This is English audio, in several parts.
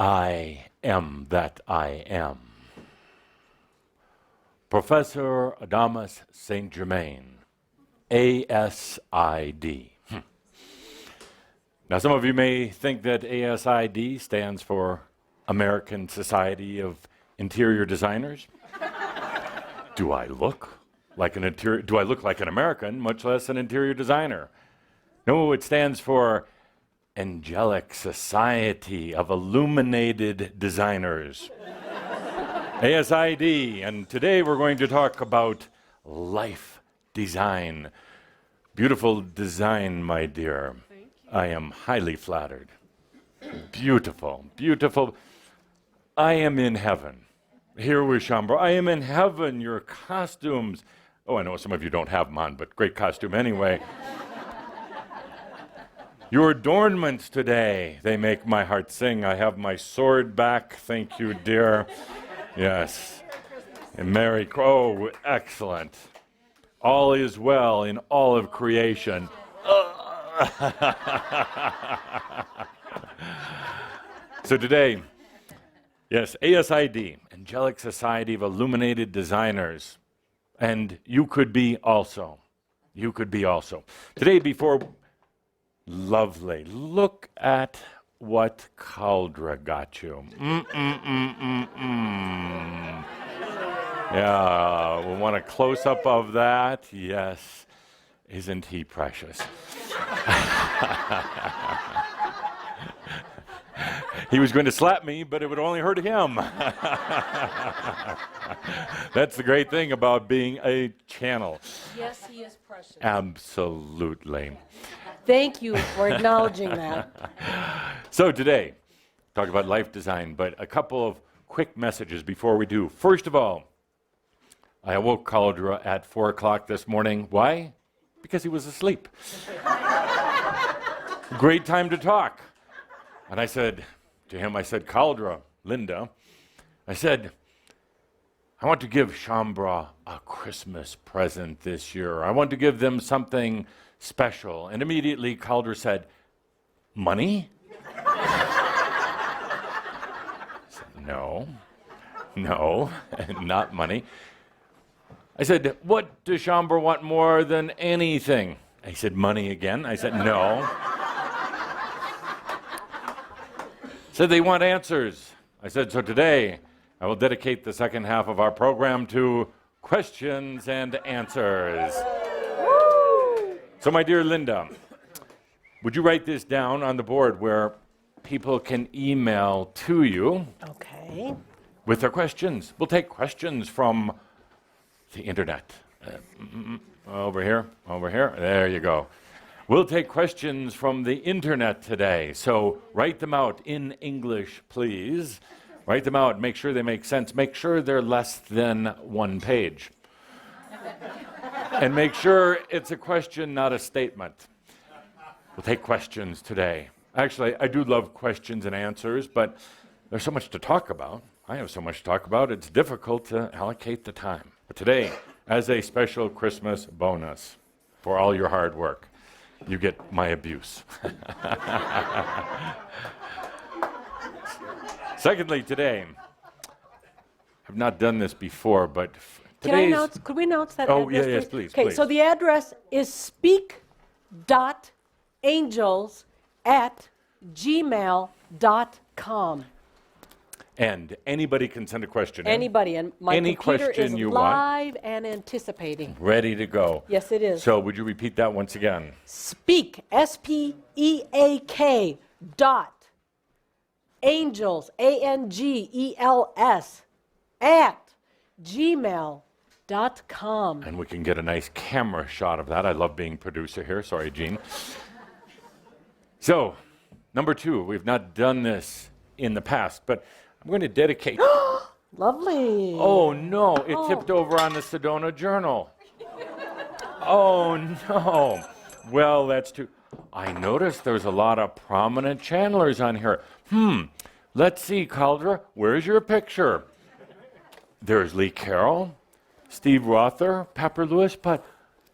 I am that I am. Professor Adamus St. Germain, ASID. Now, some of you may think that ASID stands for American Society of Interior Designers. Do I look like an American, much less an interior designer? No, it stands for Angelic Society of Illuminated Designers. ASID, and today we're going to talk about life design. Beautiful design, my dear. I am highly flattered. Beautiful, beautiful. I am in heaven. Here with Shambro. I am in heaven. Your costumes. Oh, I know some of you don't have them on, but great costume anyway. Your adornments today, they make my heart sing. I have my sword back. Thank you, dear. Yes. And oh, excellent. All is well in all of creation. So today, yes, ASID, Angelic Society of Illuminated Designers. And you could be also. You could be also. Today, lovely. Look at what Cauldre got you. Yeah, we want a close-up of that. Yes. Isn't he precious? He was going to slap me, but it would only hurt him. That's the great thing about being a channel. Yes, he is precious. Absolutely. Thank you for acknowledging that. So today, talk about life design, but a couple of quick messages before we do. First of all, I awoke Cauldre at 4 o'clock this morning. Why? Because he was asleep. Great time to talk. And I said to him, Cauldre, Linda, I said, I want to give Shambra a Christmas present this year. I want to give them something special. And immediately Cauldre said, money? I said, no, not money. I said, what does Shambra want more than anything? He said, money again. I said, no. Said they want answers. I said, so today I will dedicate the second half of our program to questions and answers. Woo! So my dear Linda, would you write this down on the board where people can email to you? Okay. With their questions. We'll take questions from the internet. Over here. There you go. We'll take questions from the internet today. So write them out in English, please. Write them out. Make sure they make sense. Make sure they're less than one page. And make sure it's a question, not a statement. We'll take questions today. Actually, I do love questions and answers, but there's so much to talk about. I have so much to talk about, it's difficult to allocate the time. But today, as a special Christmas bonus for all your hard work, you get my abuse. Secondly, today, I've not done this before, but Could we announce that Oh, address, yes, please. Okay, so the address is speak.angels@gmail.com. And anybody can send a question in. Anybody, and my Any computer is question you want. live and anticipating. Ready to go. Yes, it is. So would you repeat that once again? Speak, SPEAK, angels, ANGELS, @gmail.com. And we can get a nice camera shot of that. I love being producer here. Sorry, Gene. So, number 2, we've not done this in the past, but I'm going to dedicate... Lovely. Oh, no. It tipped over on the Sedona Journal. Oh, no. Well, that's too... I noticed there's a lot of prominent channelers on here. Let's see, Cauldre. Where's your picture? There's Lee Carroll, Steve Rother, Pepper Lewis, but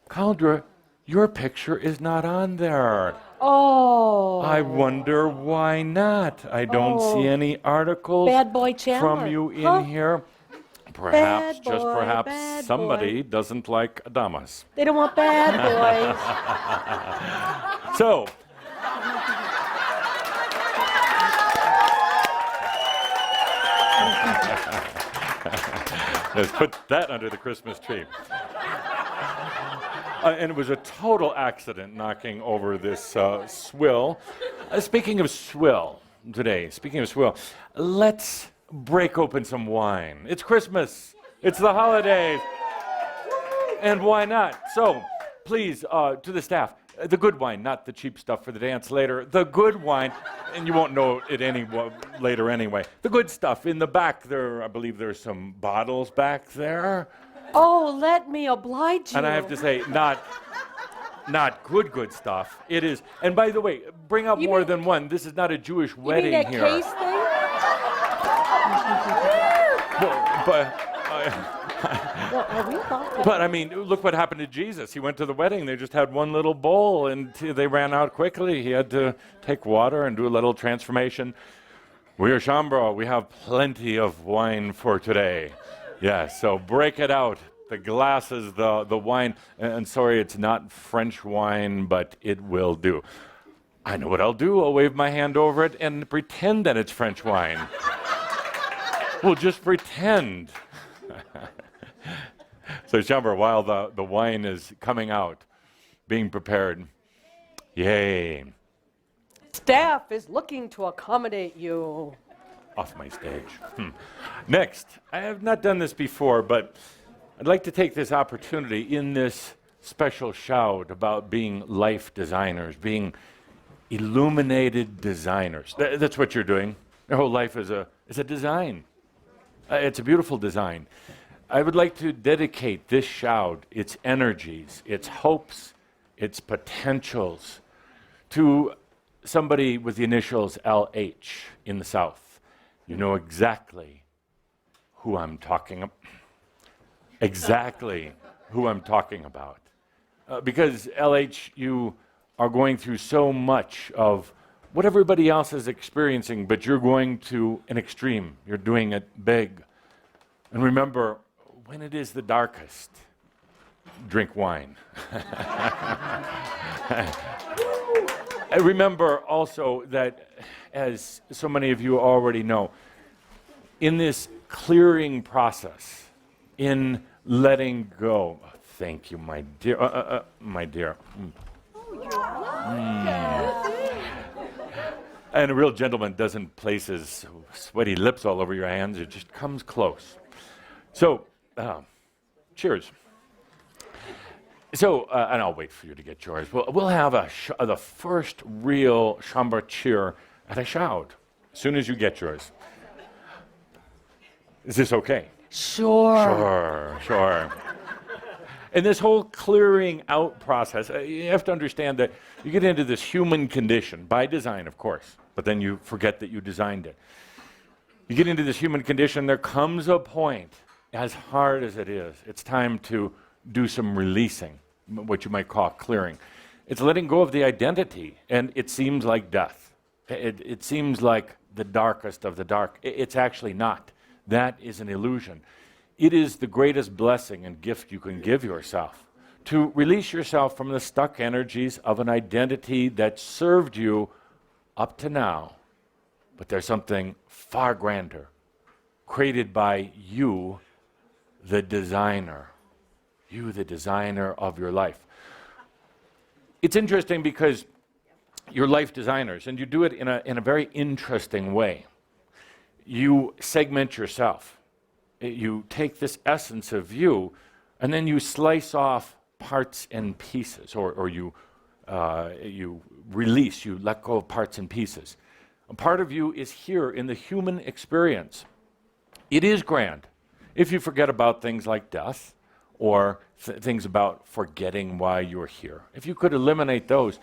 Cauldre, Your picture is not on there. Oh. I wonder why not. I don't see Oh. any articles Bad boy Chandler. from you in Huh? here. Perhaps, Bad just boy, perhaps, bad somebody boy. doesn't like Adamas. They don't want bad boys. So, let's put that under the Christmas tree. And it was a total accident knocking over this swill. Speaking of swill today, let's break open some wine. It's Christmas. It's the holidays. And why not? So, please, to the staff, the good wine, not the cheap stuff for the dance later. The good wine, and you won't know it later anyway. The good stuff in the back there. I believe there's some bottles back there. Oh, let me oblige you. And I have to say, not good stuff. It is. And by the way, bring up You more mean- than one. This is not a Jewish You wedding mean that here. case thing? Well, Well, are we about but I mean, look what happened to Jesus. He went to the wedding. They just had one little bowl, and they ran out quickly. He had to take water and do a little transformation. We are Shambro. We have plenty of wine for today. Yes, so break it out. The glasses, the wine. And sorry, it's not French wine, but it will do. I know what I'll do. I'll wave my hand over it and pretend that it's French wine. We'll just pretend. So, Shambro, while the wine is coming out, being prepared, yay, Staff is looking to accommodate you. off my stage. Next, I have not done this before, but I'd like to take this opportunity in this special shout about being life designers, being illuminated designers. That's what you're doing. Your whole life is a design. It's a beautiful design. I would like to dedicate this shout, its energies, its hopes, its potentials, to somebody with the initials LH in the South. You know exactly who I'm talking about. Exactly who I'm talking about. Because LH, you are going through so much of what everybody else is experiencing, but you're going to an extreme. You're doing it big. And remember, when it is the darkest, drink wine. I remember also that, as so many of you already know, in this clearing process, in letting go, thank you, my dear, my dear. And a real gentleman doesn't place his sweaty lips all over your hands, it just comes close. So, cheers. So, and I'll wait for you to get yours. We'll have the first real Shambra cheer at a shout as soon as you get yours. Is this okay? Sure. Sure. And this whole clearing out process, you have to understand that you get into this human condition, by design, of course, but then you forget that you designed it. You get into this human condition, there comes a point, as hard as it is, it's time to do some releasing, what you might call clearing. It's letting go of the identity, and it seems like death. It seems like the darkest of the dark. It's actually not. That is an illusion. It is the greatest blessing and gift you can give yourself, to release yourself from the stuck energies of an identity that served you up to now. But there's something far grander, created by you, the designer. You, the designer of your life. It's interesting because you're life designers, and you do it in a very interesting way. You segment yourself. You take this essence of you, and then you slice off parts and pieces, or you release, you let go of parts and pieces. A part of you is here in the human experience. It is grand. If you forget about things like death, or things about forgetting why you're here, if you could eliminate those,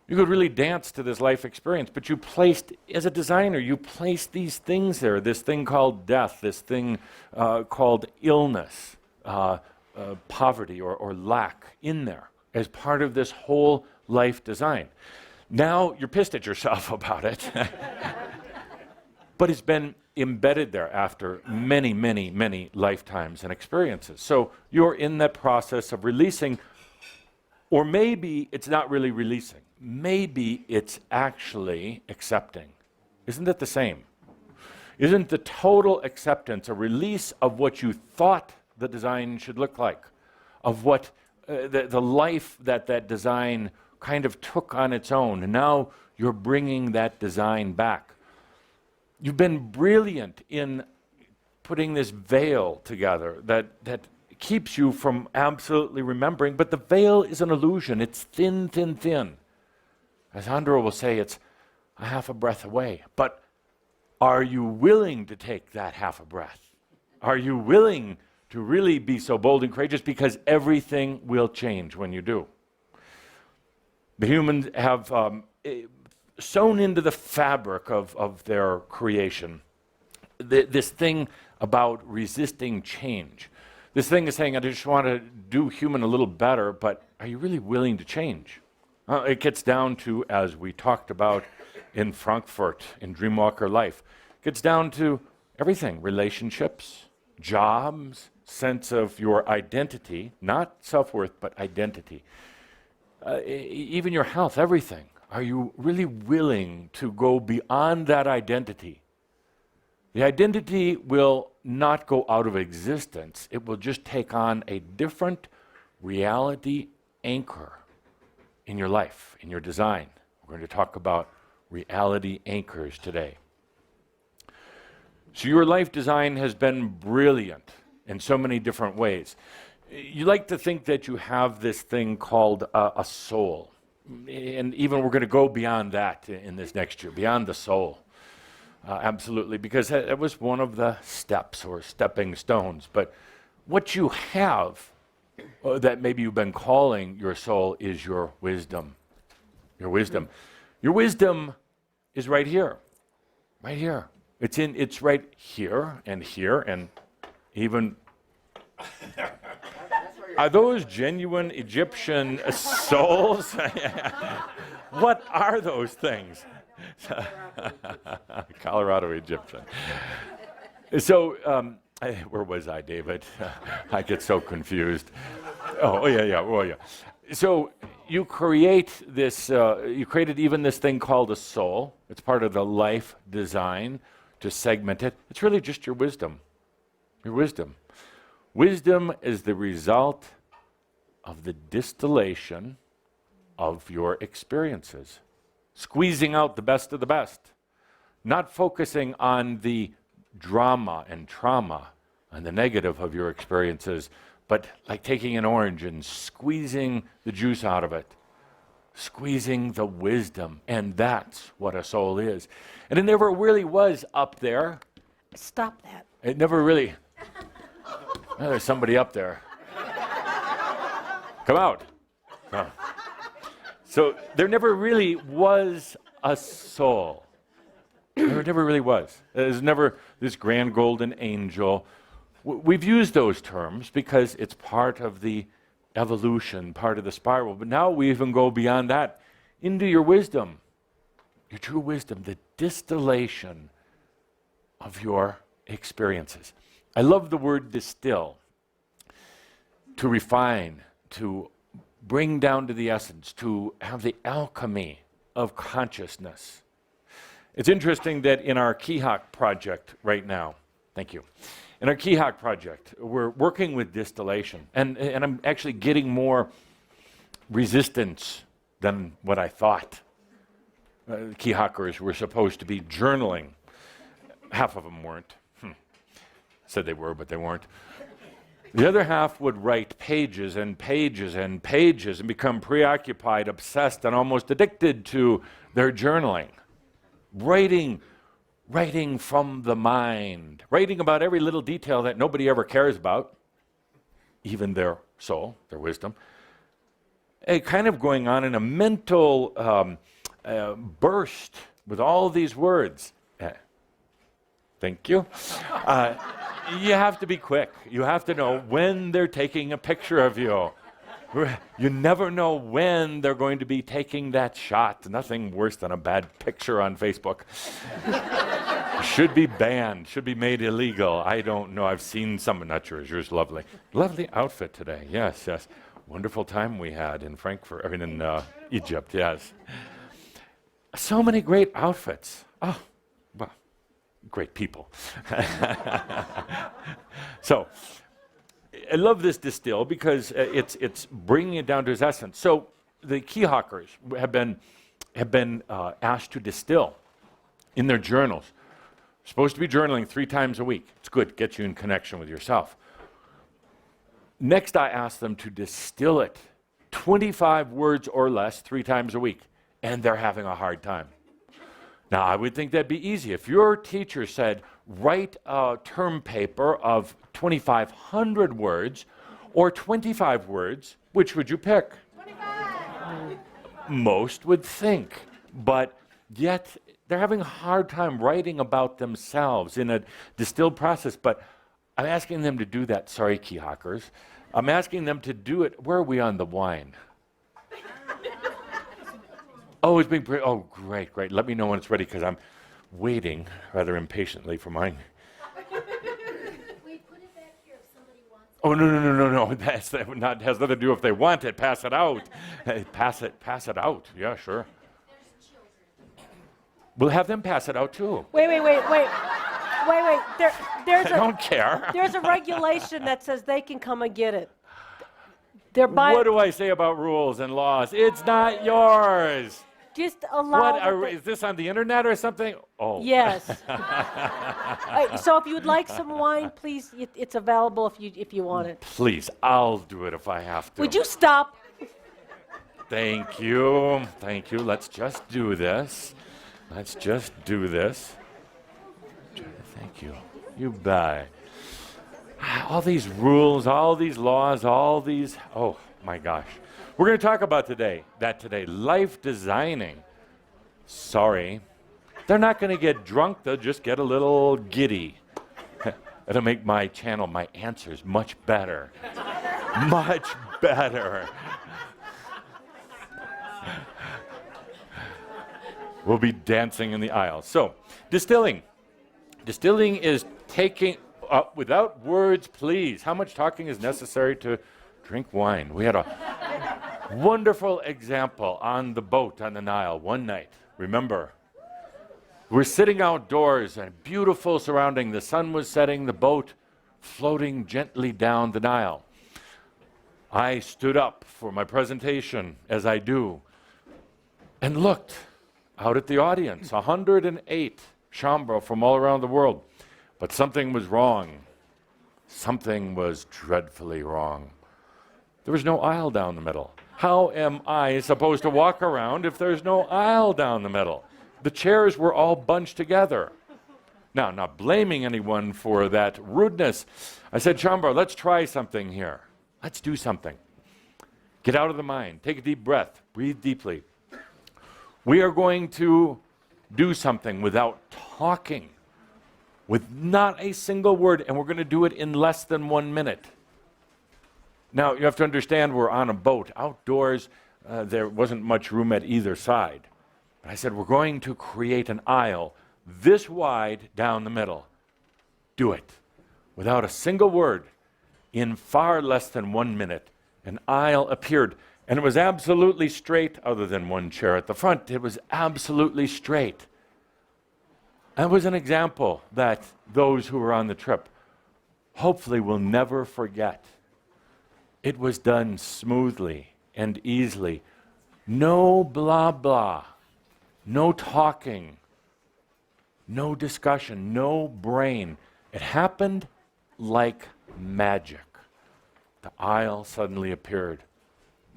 you could really dance to this life experience. But you placed, as a designer, you placed these things there, this thing called death, this thing called illness, poverty or lack in there. as part of this whole life design. Now you're pissed at yourself about it, but it's been embedded there after many, many, many lifetimes and experiences. So you're in that process of releasing, or maybe it's not really releasing. Maybe it's actually accepting. Isn't it the same? Isn't the total acceptance a release of what you thought the design should look like, of what the life that that design kind of took on its own, and now you're bringing that design back. You've been brilliant in putting this veil together that keeps you from absolutely remembering, but the veil is an illusion. It's thin, thin, thin. As Andro will say, it's a half a breath away. But are you willing to take that half a breath? Are you willing to really be so bold and courageous? Because everything will change when you do. The humans have sewn into the fabric of their creation this thing about resisting change. This thing is saying, I just want to do human a little better, but are you really willing to change? It gets down to, as we talked about in Frankfurt, in Dreamwalker Life, it gets down to everything, relationships, jobs, sense of your identity, not self-worth, but identity. Even your health, everything. Are you really willing to go beyond that identity? The identity will not go out of existence. It will just take on a different reality anchor in your life, in your design. We're going to talk about reality anchors today. So your life design has been brilliant in so many different ways. You like to think that you have this thing called a soul. And even we're going to go beyond that in this next year, beyond the soul. Absolutely, because it was one of the steps or stepping stones. But what you have that maybe you've been calling your soul is your wisdom. Your wisdom. Your wisdom is right here. Right here. It's right here and even. Are those genuine Egyptian souls? What are those things? Colorado Egyptian. So, where was I, David? I get so confused. Oh yeah. So you create this. You created even this thing called a soul. It's part of the life design to segment it. It's really just your wisdom. Your wisdom. Wisdom is the result of the distillation of your experiences, squeezing out the best of the best, not focusing on the drama and trauma and the negative of your experiences, but like taking an orange and squeezing the juice out of it, squeezing the wisdom, and that's what a soul is. And it never really was up there. Stop that. It never really. Oh, there's somebody up there. Come out. Oh. So there never really was a soul. There never really was. There's never this grand golden angel. We've used those terms because it's part of the evolution, part of the spiral. But now we even go beyond that into your wisdom, your true wisdom, the distillation of your experiences. I love the word distill. To refine, to bring down to the essence, to have the alchemy of consciousness. It's interesting that in our Kihak project right now, thank you, in our Kihak project, we're working with distillation, and I'm actually getting more resistance than what I thought. Kihakers were supposed to be journaling. Half of them weren't. Said they were, but they weren't. The other half would write pages and pages and pages and become preoccupied, obsessed, and almost addicted to their journaling. Writing from the mind, writing about every little detail that nobody ever cares about, even their soul, their wisdom. Kind of going on in a mental burst with all these words. Thank you. You have to be quick. You have to know when they're taking a picture of you. You never know when they're going to be taking that shot. Nothing worse than a bad picture on Facebook. Should be banned, should be made illegal. I don't know. I've seen some, not yours. Yours lovely. Lovely outfit today. Yes, yes. Wonderful time we had in Frankfurt, in Egypt, yes. So many great outfits. Oh, well, great people. So, I love this distill because it's bringing it down to its essence. So the key hawkers have been asked to distill in their journals. Supposed to be journaling 3 times a week. It's good, gets you in connection with yourself. Next, I asked them to distill it, 25 words or less, 3 times a week, and they're having a hard time. Now, I would think that'd be easy. If your teacher said, write a term paper of 2,500 words or 25 words, which would you pick? 25. Most would think, but yet they're having a hard time writing about themselves in a distilled process. But I'm asking them to do that. Sorry, key hawkers. I'm asking them to do it. Where are we on the wine? Oh, it's being oh, great, great. Let me know when it's ready because I'm waiting rather impatiently for mine. We put it back here if somebody wants it. Oh, no. That has nothing to do if they want it. Pass it out. Hey, pass it out. Yeah, sure. There's children. We'll have them pass it out too. Wait. There's I don't care. there's a regulation that says they can come and get it. They're What do I say about rules and laws? It's not yours. just allow. Is this on the internet or something? Oh. Yes. So if you would like some wine, please, it's available if you want it. Please, I'll do it if I have to. Would you stop? Thank you. Thank you. Let's just do this. Thank you. You bet. All these rules, all these laws, all these, oh my gosh. We're going to talk about today, life designing. Sorry, they're not going to get drunk, they'll just get a little giddy. It'll make my channel, my answers much better. Much better. We'll be dancing in the aisles. So, distilling. Distilling is taking, without words, please. How much talking is necessary to drink wine? We had a wonderful example on the boat on the Nile one night. Remember, we're sitting outdoors and beautiful surrounding. The sun was setting, the boat floating gently down the Nile. I stood up for my presentation, as I do, and looked out at the audience, 108 Shambra from all around the world. But something was wrong. Something was dreadfully wrong. There was no aisle down the middle. How am I supposed to walk around if there's no aisle down the middle? The chairs were all bunched together. Now, not blaming anyone for that rudeness. I said, Shambra, let's try something here. Let's do something. Get out of the mind. Take a deep breath. Breathe deeply. We are going to do something without talking, with not a single word, and we're going to do it in less than 1 minute. Now, you have to understand we're on a boat. Outdoors, there wasn't much room at either side. But I said, we're going to create an aisle this wide down the middle. Do it. Without a single word, in far less than 1 minute, an aisle appeared. And it was absolutely straight, other than one chair at the front. It was absolutely straight. That was an example that those who were on the trip hopefully will never forget. It was done smoothly and easily. No blah blah, no talking, no discussion, no brain. It happened like magic. The aisle suddenly appeared.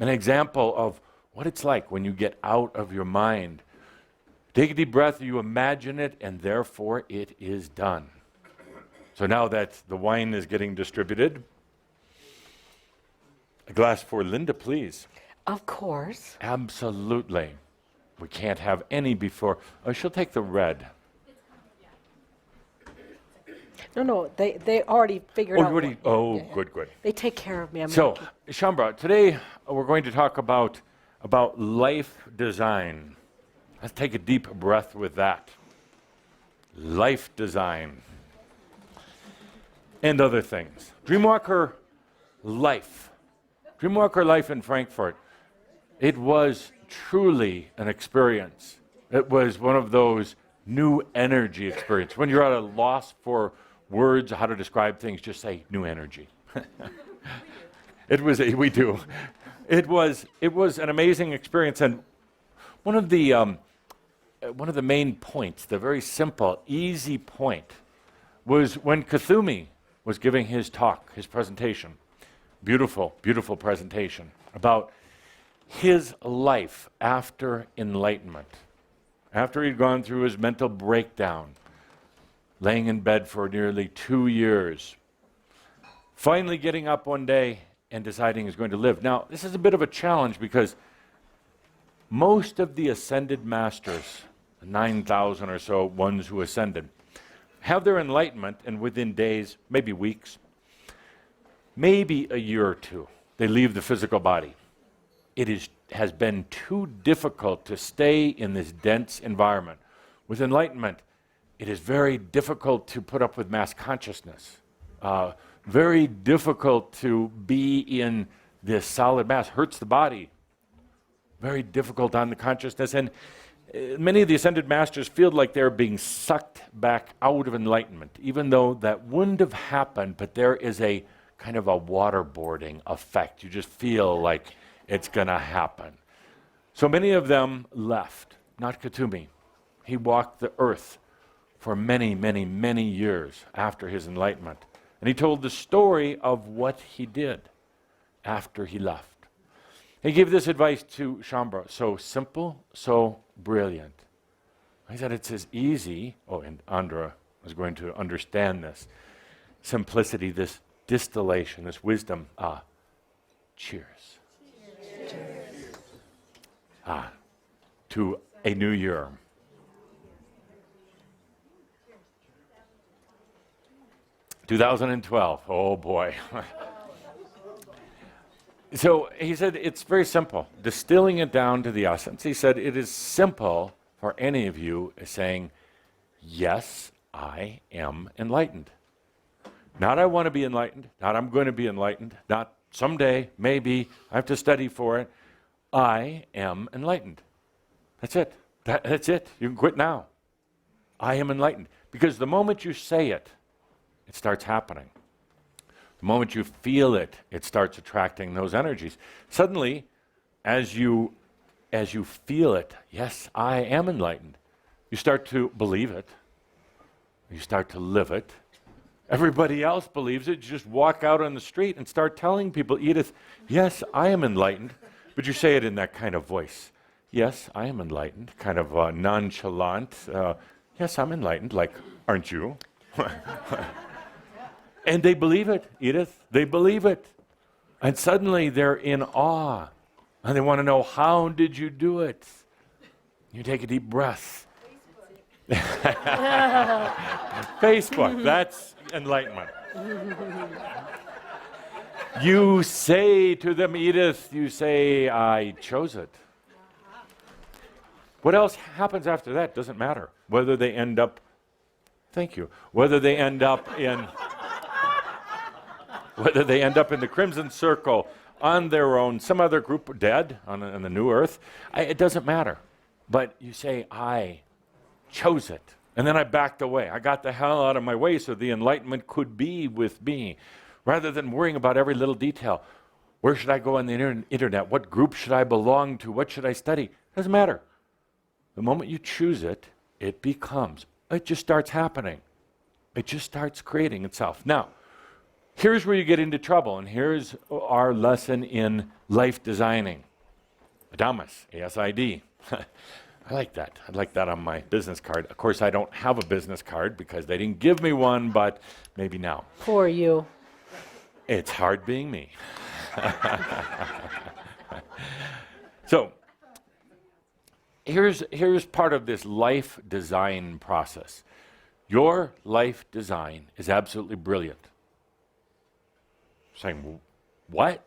An example of what it's like when you get out of your mind. Take a deep breath, you imagine it, and therefore it is done. So now that the wine is getting distributed, a glass for Linda, please. Of course. Absolutely. We can't have any before. Oh, she'll take the red. No, they already figured out. Good. They take care of me. So, Shambra, today we're going to talk about life design. Let's take a deep breath with that. Life design. And other things. Dreamwalker Life. Dreamwalker Life in Frankfurt. It was truly an experience. It was one of those new energy experiences. When you're at a loss for words, how to describe things, just say new energy. We do. It was an amazing experience, and one of the main points, the very simple, easy point, was when Kuthumi was giving his talk, his presentation. Beautiful, beautiful presentation about his life after enlightenment. After he'd gone through his mental breakdown, laying in bed for nearly 2 years, finally getting up one day and deciding he's going to live. Now, this is a bit of a challenge because most of the ascended masters, 9,000 or so ones who ascended, have their enlightenment, and within days, maybe weeks, maybe a year or two, they leave the physical body. It has been too difficult to stay in this dense environment. With enlightenment, it is very difficult to put up with mass consciousness. Very difficult to be in this solid mass. Hurts the body. Very difficult on the consciousness. And many of the ascended masters feel like they're being sucked back out of enlightenment, even though that wouldn't have happened, but there is a kind of a waterboarding effect. You just feel like it's going to happen. So many of them left. Not Kuthumi. He walked the earth for many, many, many years after his enlightenment. And he told the story of what he did after he left. He gave this advice to Shambhala, so simple, so brilliant. He said it's as easy, and Andra is going to understand this, simplicity, this distillation, this wisdom. Cheers. To a new year. (2012). Oh boy. So he said it's very simple. Distilling it down to the essence, he said it is simple for any of you as saying, yes, I am enlightened. Not I want to be enlightened, not I'm going to be enlightened, not someday, maybe, I have to study for it. I am enlightened. That's it. That's it. You can quit now. I am enlightened. Because the moment you say it, it starts happening. The moment you feel it, it starts attracting those energies. Suddenly, as you feel it, yes, I am enlightened, you start to believe it. You start to live it. Everybody else believes it. You just walk out on the street and start telling people, Edith, yes, I am enlightened. But you say it in that kind of voice. Yes, I am enlightened, kind of nonchalant. Yes, I'm enlightened, like, aren't you? And they believe it, Edith. They believe it. And suddenly they're in awe. And they want to know, how did you do it? You take a deep breath. Facebook, that's enlightenment. You say to them, Edith, you say, I chose it. What else happens after that doesn't matter. Whether they end up, thank you, whether they end up in the Crimson Circle, on their own, some other group dead on the new earth, it doesn't matter. But you say, I chose it. And then I backed away. I got the hell out of my way so the enlightenment could be with me. Rather than worrying about every little detail. Where should I go on the internet? What group should I belong to? What should I study? Doesn't matter. The moment you choose it, it becomes. It just starts happening. It just starts creating itself. Now, here's where you get into trouble, and here's our lesson in life designing. Adamas, ASID. I like that. I'd like that on my business card. Of course, I don't have a business card because they didn't give me one, but maybe now. Poor you. It's hard being me. So, here's part of this life design process. Your life design is absolutely brilliant. Saying, what?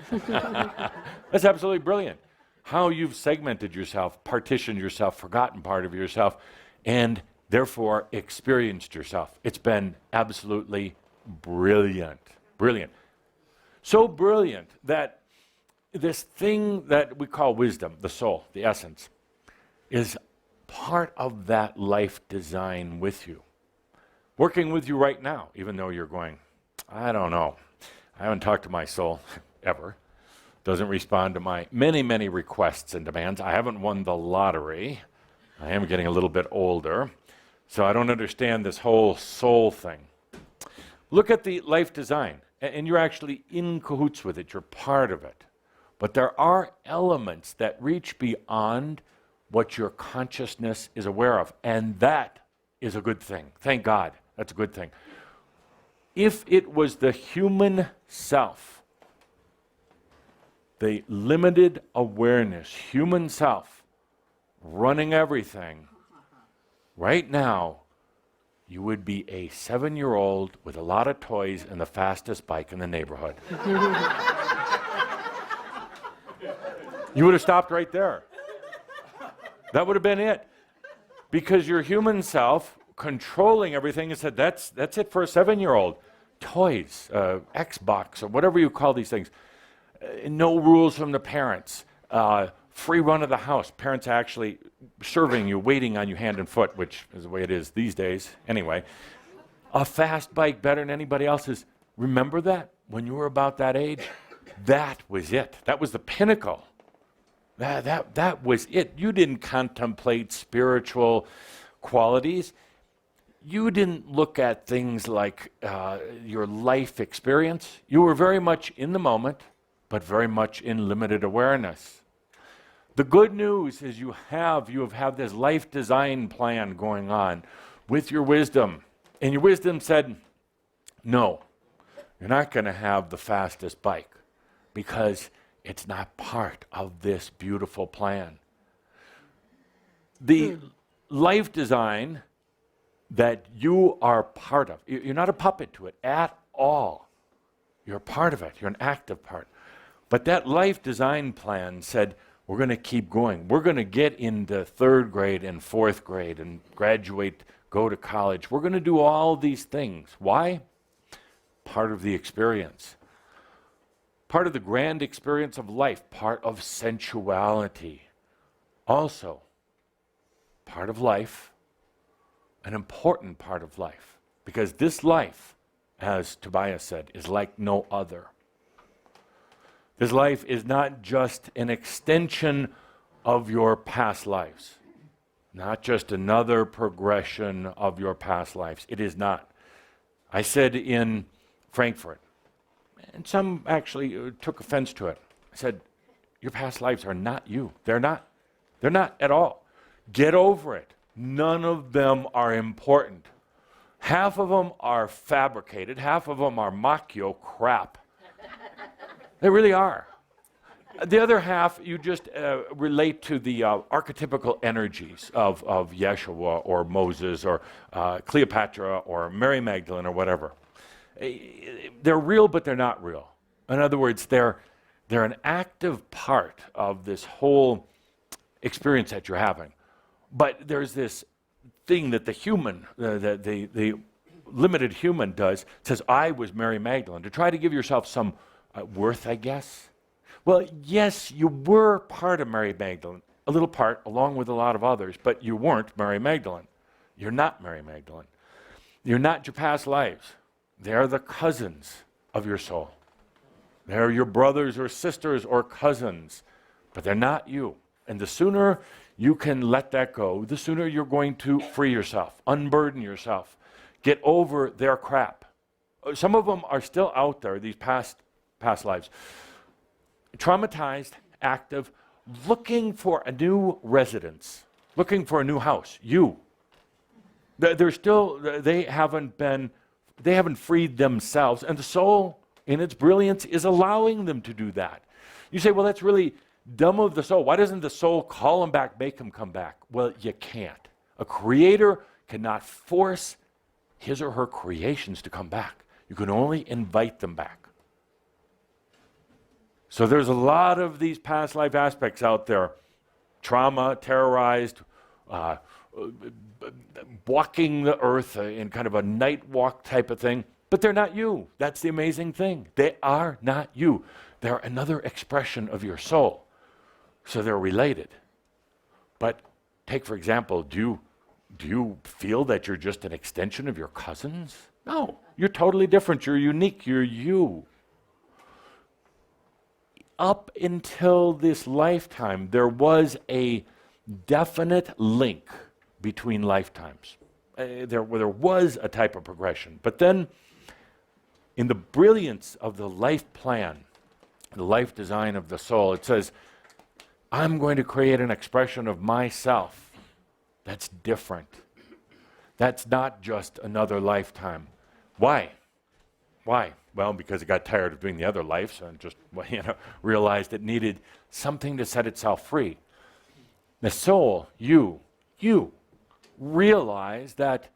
That's absolutely brilliant. How you've segmented yourself, partitioned yourself, forgotten part of yourself, and therefore experienced yourself. It's been absolutely brilliant. Brilliant. So brilliant that this thing that we call wisdom, the soul, the essence, is part of that life design with you. Working with you right now, even though you're going, I don't know. I haven't talked to my soul ever. Doesn't respond to my many, many requests and demands. I haven't won the lottery. I am getting a little bit older, so I don't understand this whole soul thing. Look at the life design, and you're actually in cahoots with it. You're part of it. But there are elements that reach beyond what your consciousness is aware of, and that is a good thing. Thank God, that's a good thing. If it was the human self, the limited awareness, human self, running everything, right now, you would be a 7-year-old with a lot of toys and the fastest bike in the neighborhood. You would have stopped right there. That would have been it. Because your human self controlling everything and said, that's it for a 7-year-old. Toys, Xbox, or whatever you call these things. No rules from the parents. Free run of the house. Parents actually serving you, waiting on you hand and foot, which is the way it is these days. Anyway, a fast bike better than anybody else's. Remember that when you were about that age? That was it. That was the pinnacle. That was it. You didn't contemplate spiritual qualities. You didn't look at things like your life experience. You were very much in the moment, but very much in limited awareness. The good news is you have had this life design plan going on with your wisdom. And your wisdom said, no, you're not going to have the fastest bike because it's not part of this beautiful plan. The life design that you are part of, you're not a puppet to it at all. You're a part of it. You're an active part. But that life design plan said, we're going to keep going. We're going to get into 3rd grade and 4th grade and graduate, go to college. We're going to do all these things. Why? Part of the experience. Part of the grand experience of life. Part of sensuality. Also, part of life, an important part of life. Because this life, as Tobias said, is like no other. This life is not just an extension of your past lives, not just another progression of your past lives. It is not. I said in Frankfurt, and some actually took offense to it. I said, your past lives are not you. They're not. They're not at all. Get over it. None of them are important. Half of them are fabricated. Half of them are machio crap. They really are. The other half, you just relate to the archetypical energies of Yeshua or Moses or Cleopatra or Mary Magdalene or whatever. They're real, but they're not real. In other words, they're an active part of this whole experience that you're having. But there's this thing that the human, the limited human does, says, I was Mary Magdalene, to try to give yourself some worth, I guess. Well, yes, you were part of Mary Magdalene, a little part, along with a lot of others, but you weren't Mary Magdalene. You're not Mary Magdalene. You're not your past lives. They're the cousins of your soul. They're your brothers or sisters or cousins, but they're not you. And the sooner you can let that go, the sooner you're going to free yourself, unburden yourself, get over their crap. Some of them are still out there, these past lives, traumatized, active, looking for a new residence, looking for a new house. They're still, they haven't freed themselves, and the soul, in its brilliance, is allowing them to do that. You say, well, that's really dumb of the soul. Why doesn't the soul call them back, make them come back? Well, you can't. A creator cannot force his or her creations to come back. You can only invite them back. So there's a lot of these past life aspects out there. Trauma, terrorized, walking the earth in kind of a night walk type of thing. But they're not you. That's the amazing thing. They are not you. They're another expression of your soul. So they're related. But take, for example, do you feel that you're just an extension of your cousins? No, you're totally different. You're unique. You're you. Up until this lifetime, there was a definite link between lifetimes. There was a type of progression. But then, in the brilliance of the life plan, the life design of the soul, it says, I'm going to create an expression of myself that's different. That's not just another lifetime. Why? Why? Well, because it got tired of doing the other lives and just realized it needed something to set itself free. The soul, you realize that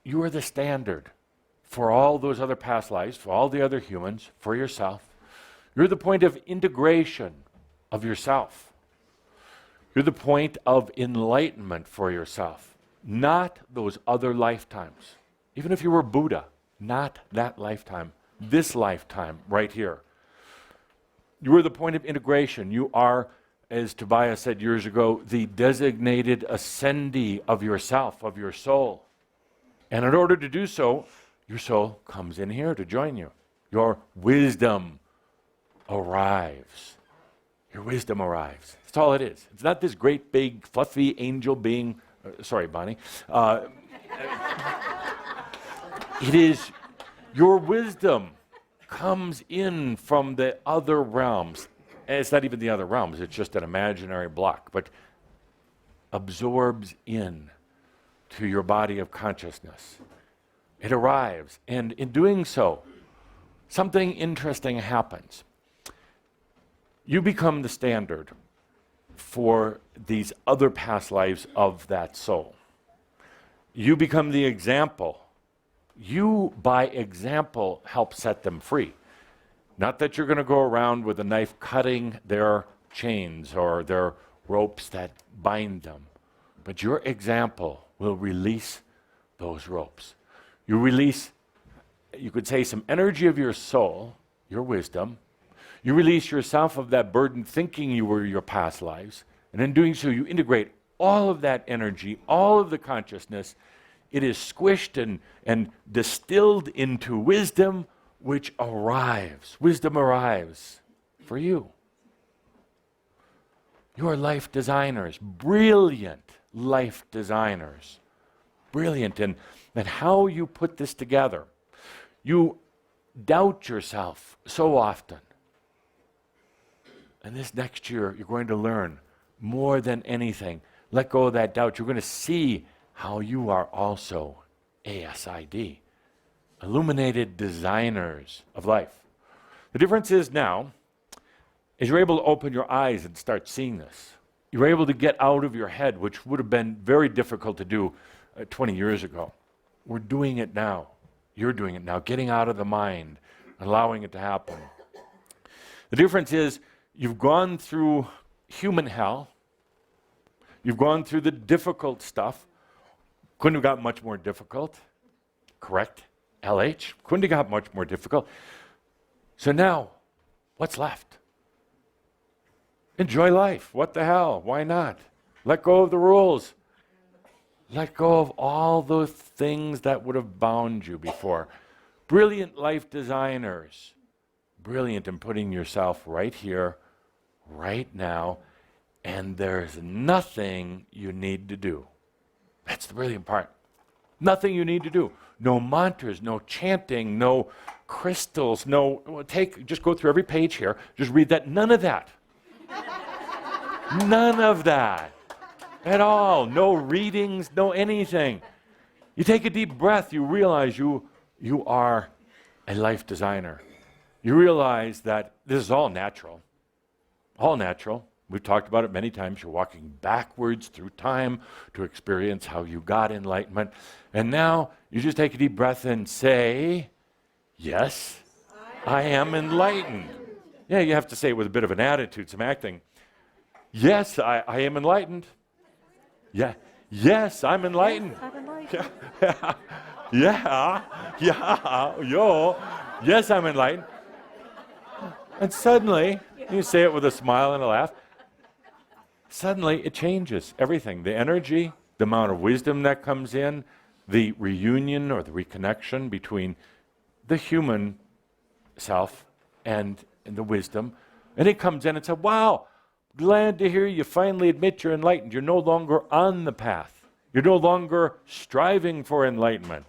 you are the standard for all those other past lives, for all the other humans, for yourself. You're the point of integration of yourself. You're the point of enlightenment for yourself, not those other lifetimes. Even if you were Buddha, not that lifetime, this lifetime right here. You are the point of integration. You are, as Tobias said years ago, the designated ascendee of yourself, of your soul. And in order to do so, your soul comes in here to join you. Your wisdom arrives. Your wisdom arrives. That's all it is. It's not this great, big, fluffy angel being. Sorry, Bonnie. It is your wisdom comes in from the other realms. And it's not even the other realms. It's just an imaginary block, but absorbs in to your body of consciousness. It arrives, and in doing so, something interesting happens. You become the standard for these other past lives of that soul. You become the example. You, by example, help set them free. Not that you're going to go around with a knife cutting their chains or their ropes that bind them, but your example will release those ropes. You release, you could say, some energy of your soul, your wisdom. You release yourself of that burden thinking you were your past lives. And in doing so, you integrate all of that energy, all of the consciousness. It is squished and distilled into wisdom, which arrives. Wisdom arrives for you. You are life designers, brilliant life designers. Brilliant in how you put this together. You doubt yourself so often. And this next year, you're going to learn more than anything. Let go of that doubt. You're going to see how you are also ASID, illuminated designers of life. The difference is now, is you're able to open your eyes and start seeing this. You're able to get out of your head, which would have been very difficult to do 20 years ago. We're doing it now. You're doing it now, getting out of the mind, allowing it to happen. The difference is you've gone through human hell. You've gone through the difficult stuff. Couldn't have got much more difficult. Correct? LH? Couldn't have got much more difficult. So now, what's left? Enjoy life. What the hell? Why not? Let go of the rules. Let go of all those things that would have bound you before. Brilliant life designers. Brilliant in putting yourself right here, right now, and there's nothing you need to do. That's the brilliant part. Nothing you need to do. No mantras, no chanting, no crystals, just go through every page here, just read that. None of that. None of that at all. No readings, no anything. You take a deep breath, you realize you are a life designer. You realize that this is all natural. All natural. We've talked about it many times. You're walking backwards through time to experience how you got enlightenment. And now you just take a deep breath and say, yes, I am enlightened. Yeah, you have to say it with a bit of an attitude, some acting. Yes, I am enlightened. Yeah. Yes, I'm enlightened. I'm enlightened. Yo. Yes, I'm enlightened. And suddenly, you say it with a smile and a laugh, suddenly it changes everything. The energy, the amount of wisdom that comes in, the reunion or the reconnection between the human self and the wisdom. And it comes in and says, wow, glad to hear you finally admit you're enlightened. You're no longer on the path. You're no longer striving for enlightenment.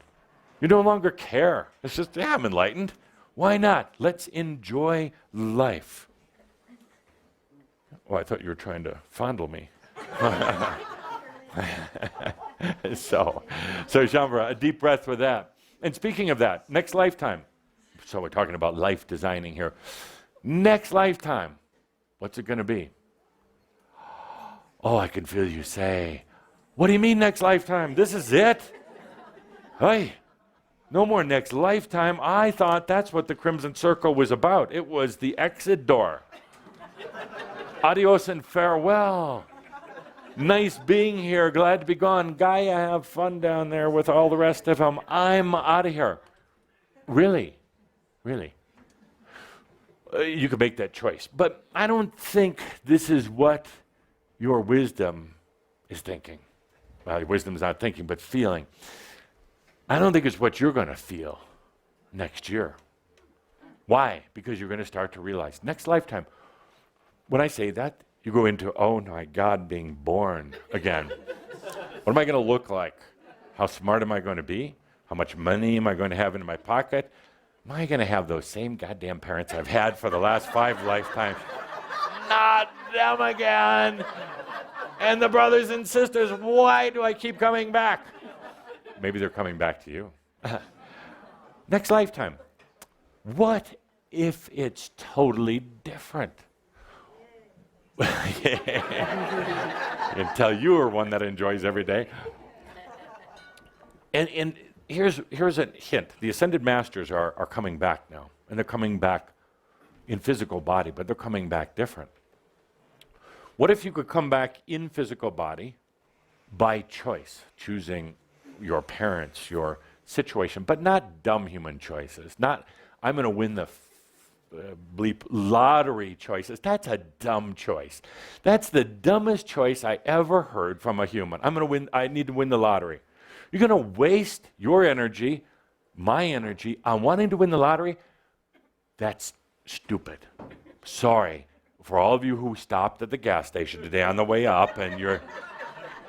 You no longer care. It's just, yeah, I'm enlightened. Why not? Let's enjoy life. Oh, I thought you were trying to fondle me. So Shambhara, a deep breath with that. And speaking of that, next lifetime. So we're talking about life designing here. Next lifetime, what's it going to be? Oh, I can feel you say, what do you mean next lifetime? This is it? Hey, no more next lifetime. I thought that's what the Crimson Circle was about. It was the exit door. Adios and farewell. Nice being here. Glad to be gone. Gaia, have fun down there with all the rest of them. I'm out of here. Really? Really? You could make that choice. But I don't think this is what your wisdom is thinking. Well, your wisdom is not thinking, but feeling. I don't think it's what you're going to feel next year. Why? Because you're going to start to realize next lifetime. When I say that, you go into, oh my God, being born again. What am I going to look like? How smart am I going to be? How much money am I going to have in my pocket? Am I going to have those same goddamn parents I've had for the last 5 lifetimes? Not them again. And the brothers and sisters, why do I keep coming back? Maybe they're coming back to you. Next lifetime. What if it's totally different? Until you are one that enjoys every day. And here's a hint. The Ascended Masters are coming back now. And they're coming back in physical body, but they're coming back different. What if you could come back in physical body by choice, choosing your parents, your situation, but not dumb human choices. Not, I'm going to win the bleep lottery choices. That's a dumb choice. That's the dumbest choice I ever heard from a human. I need to win the lottery. You're going to waste your energy, my energy, on wanting to win the lottery? That's stupid. Sorry for all of you who stopped at the gas station today on the way up and you're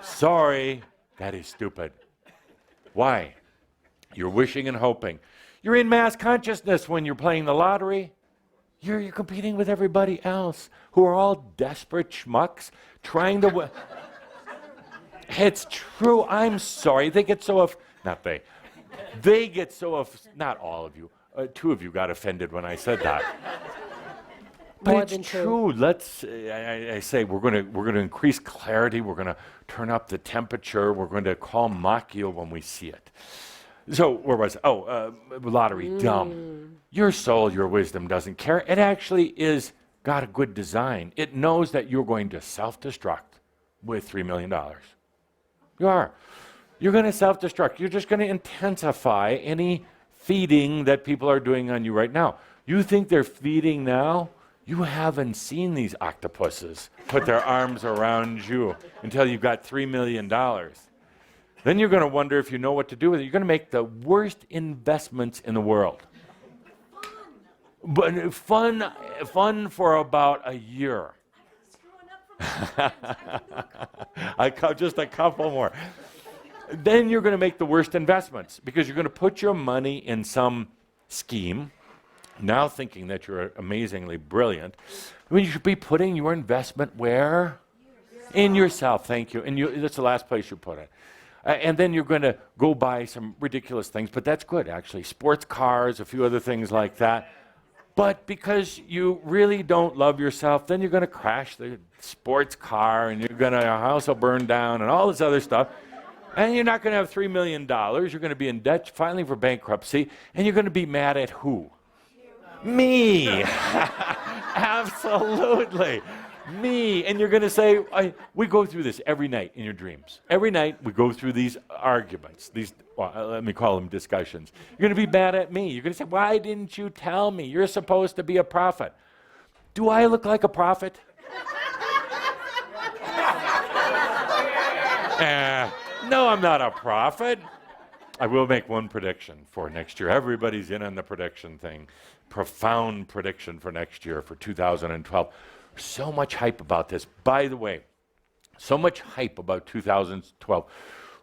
sorry. That is stupid. Why? You're wishing and hoping. You're in mass consciousness when you're playing the lottery. You're competing with everybody else who are all desperate schmucks trying to win. It's true. I'm sorry. They get so not all of you. 2 of you got offended when I said that. But More it's than true. Let's. I say we're going to increase clarity. We're going to turn up the temperature. We're going to call Machio when we see it. So where was it? Lottery. Dumb. Your soul, your wisdom doesn't care. It actually is got a good design. It knows that you're going to self-destruct with $3 million. You are. You're going to self-destruct. You're just going to intensify any feeding that people are doing on you right now. You think they're feeding now? You haven't seen these octopuses put their arms around you until you've got $3 million. Then you're going to wonder if you know what to do with it. You're going to make the worst investments in the world. But fun for about a year. Just a couple more. Then you're going to make the worst investments because you're going to put your money in some scheme, now thinking that you're amazingly brilliant. I mean, you should be putting your investment where? In yourself, thank you. And that's the last place you put it. And then you're going to go buy some ridiculous things, but that's good, actually. Sports cars, a few other things like that. But because you really don't love yourself, then you're going to crash the sports car, and your house will burn down, and all this other stuff. And you're not going to have $3 million. You're going to be in debt, filing for bankruptcy, and you're going to be mad at who? Me. Absolutely. Me. And you're going to say, we go through this every night in your dreams. Every night we go through these arguments, let me call them discussions. You're going to be mad at me. You're going to say, why didn't you tell me? You're supposed to be a prophet. Do I look like a prophet? No, I'm not a prophet. I will make one prediction for next year. Everybody's in on the prediction thing. Profound prediction for next year, for 2012. So much hype about this. By the way, so much hype about 2012.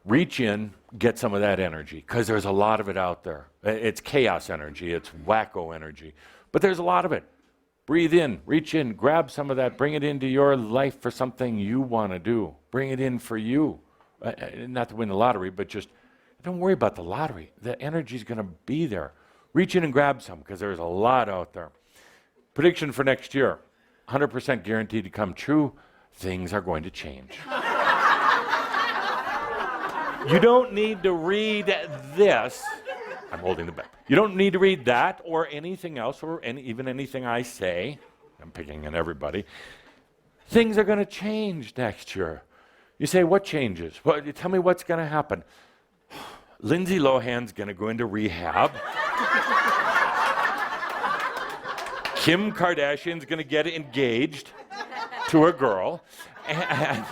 Reach in, get some of that energy, because there's a lot of it out there. It's chaos energy, it's wacko energy, but there's a lot of it. Breathe in, reach in, grab some of that, bring it into your life for something you want to do. Bring it in for you. Not to win the lottery, but just don't worry about the lottery. The energy's going to be there. Reach in and grab some, because there's a lot out there. Prediction for next year, 100% guaranteed to come true. Things are going to change. You don't need to read this. I'm holding the back. You don't need to read that or anything else or even anything I say. I'm picking on everybody. Things are going to change next year. You say, what changes? Well, tell me what's going to happen. Lindsay Lohan's going to go into rehab. Kim Kardashian's going to get engaged to a girl. And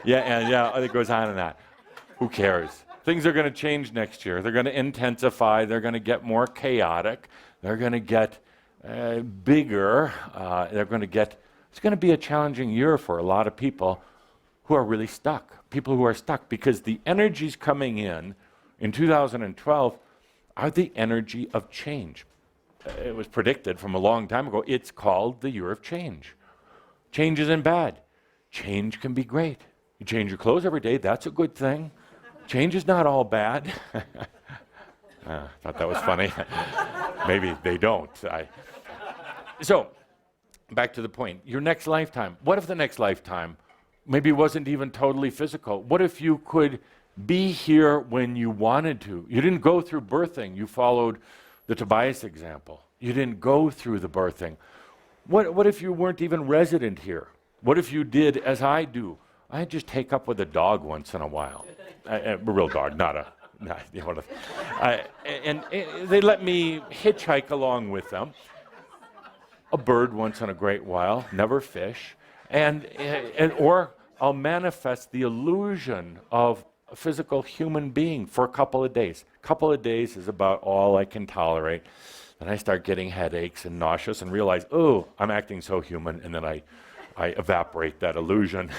it goes on and on. Who cares? Things are going to change next year. They're going to intensify. They're going to get more chaotic. They're going to get bigger. It's going to be a challenging year for a lot of people who are really stuck. People who are stuck because the energies coming in 2012 are the energy of change. It was predicted from a long time ago. It's called the year of change. Change isn't bad. Change can be great. You change your clothes every day, that's a good thing. Change is not all bad. Thought that was funny. Maybe they don't. So, back to the point. Your next lifetime. What if the next lifetime maybe wasn't even totally physical? What if you could be here when you wanted to? You didn't go through birthing. You followed the Tobias example. You didn't go through the birthing. What if you weren't even resident here? What if you did as I do? I just take up with a dog once in a while. A real dog, and they let me hitchhike along with them. A bird once in a great while, never fish. Or I'll manifest the illusion of a physical human being for a couple of days. A couple of days is about all I can tolerate. Then I start getting headaches and nauseous and realize, oh, I'm acting so human, and then I evaporate that illusion.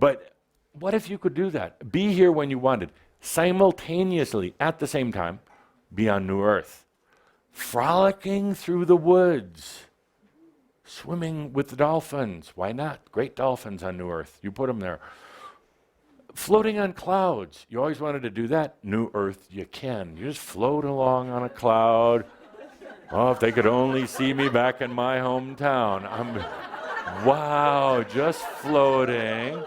But what if you could do that? Be here when you wanted, simultaneously, at the same time, be on New Earth, frolicking through the woods, swimming with the dolphins. Why not? Great dolphins on New Earth. You put them there. Floating on clouds. You always wanted to do that. New Earth, you can. You just float along on a cloud. Oh, if they could only see me back in my hometown. Wow, just floating.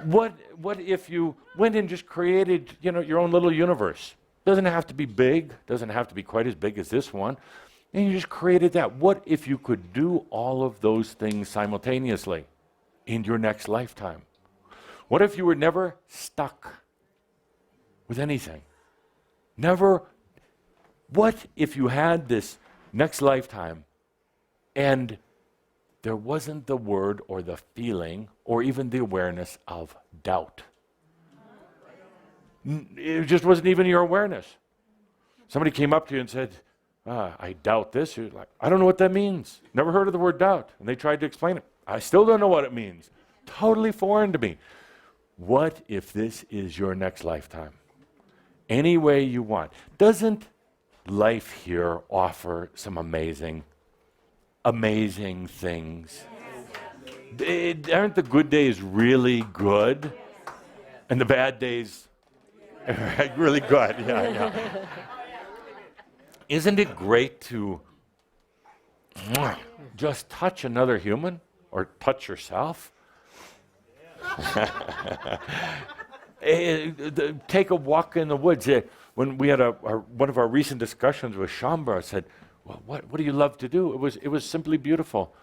What if you went and just created, your own little universe? Doesn't have to be big, doesn't have to be quite as big as this one. And you just created that. What if you could do all of those things simultaneously in your next lifetime? What if you were never stuck with anything? What if you had this next lifetime and there wasn't the word or the feeling or even the awareness of doubt? It just wasn't even your awareness. Somebody came up to you and said, I doubt this. You're like, I don't know what that means. Never heard of the word doubt. And they tried to explain it. I still don't know what it means. Totally foreign to me. What if this is your next lifetime? Any way you want. Doesn't life here offer some amazing things? Aren't the good days really good? And the bad days really good? Yeah. Isn't it great to just touch another human or touch yourself? Take a walk in the woods. When we had one of our recent discussions with Shambra, I said, well, what do you love to do? It was simply beautiful.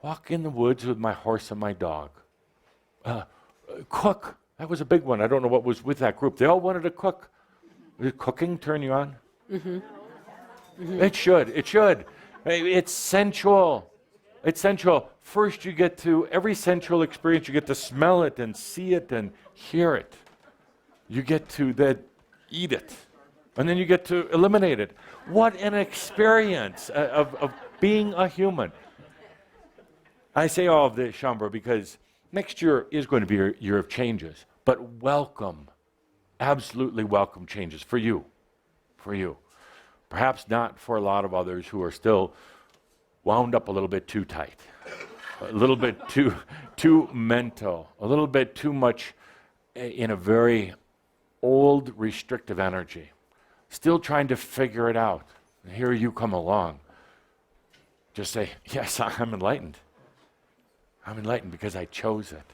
Walk in the woods with my horse and my dog. Cook. That was a big one. I don't know what was with that group. They all wanted to cook. Did cooking turn you on? Mm-hmm. Mm-hmm. It should. It should. It's sensual. It's sensual. First, you get to, every sensual experience, you get to smell it and see it and hear it. You get to then eat it. And then you get to eliminate it. What an experience of being a human. I say all of this, Shambra, because next year is going to be a year of changes. But welcome, absolutely welcome changes for you. For you. Perhaps not for a lot of others who are still wound up a little bit too tight. A little bit too mental. A little bit too much in a very old, restrictive energy. Still trying to figure it out. And here you come along. Just say, yes, I'm enlightened. I'm enlightened because I chose it.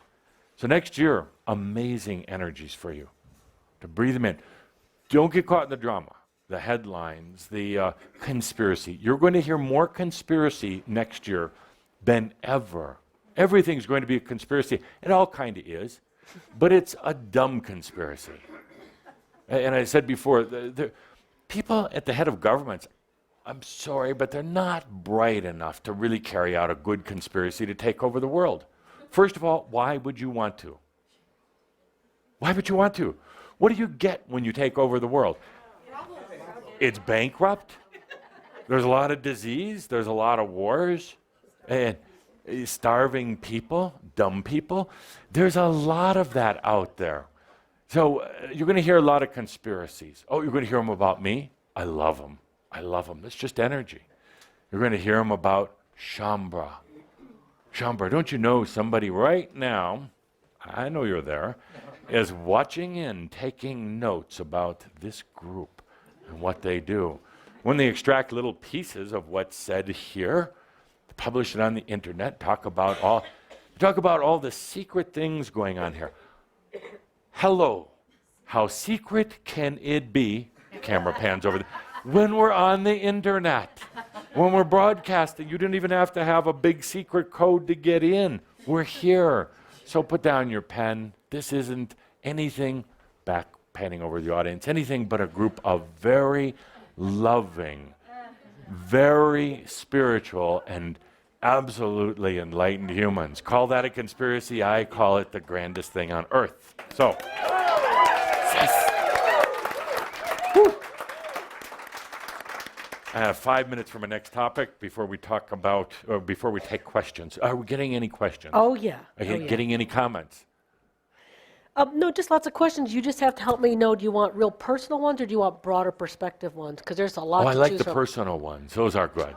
So next year, amazing energies for you. To breathe them in. Don't get caught in the drama, the headlines, the conspiracy. You're going to hear more conspiracy next year than ever. Everything's going to be a conspiracy. It all kind of is, but it's a dumb conspiracy. And I said before, the people at the head of governments, I'm sorry, but they're not bright enough to really carry out a good conspiracy to take over the world. First of all, why would you want to? Why would you want to? What do you get when you take over the world? It's bankrupt. There's a lot of disease. There's a lot of wars. And starving people, dumb people. There's a lot of that out there. So you're going to hear a lot of conspiracies. Oh, you're going to hear them about me? I love them. I love them. That's just energy. You're going to hear them about Shambra. Shambra, don't you know somebody right now, I know you're there, is watching in, taking notes about this group and what they do. When they extract little pieces of what's said here, publish it on the internet, talk about all the secret things going on here. Hello, how secret can it be? Camera pans over there. When we're on the internet, when we're broadcasting, you don't even have to have a big secret code to get in. We're here. So put down your pen. This isn't anything, back panning over the audience, anything but a group of very loving, very spiritual, and absolutely enlightened humans. Call that a conspiracy. I call it the grandest thing on earth. So, yes. Whew. I have 5 minutes for my next topic before we talk about, or before we take questions. Are we getting any questions? Oh, yeah. Are you getting any comments? No, just lots of questions. You just have to help me know, do you want real personal ones or do you want broader perspective ones? Because there's a lot to choose from. I like the personal ones. Those are good.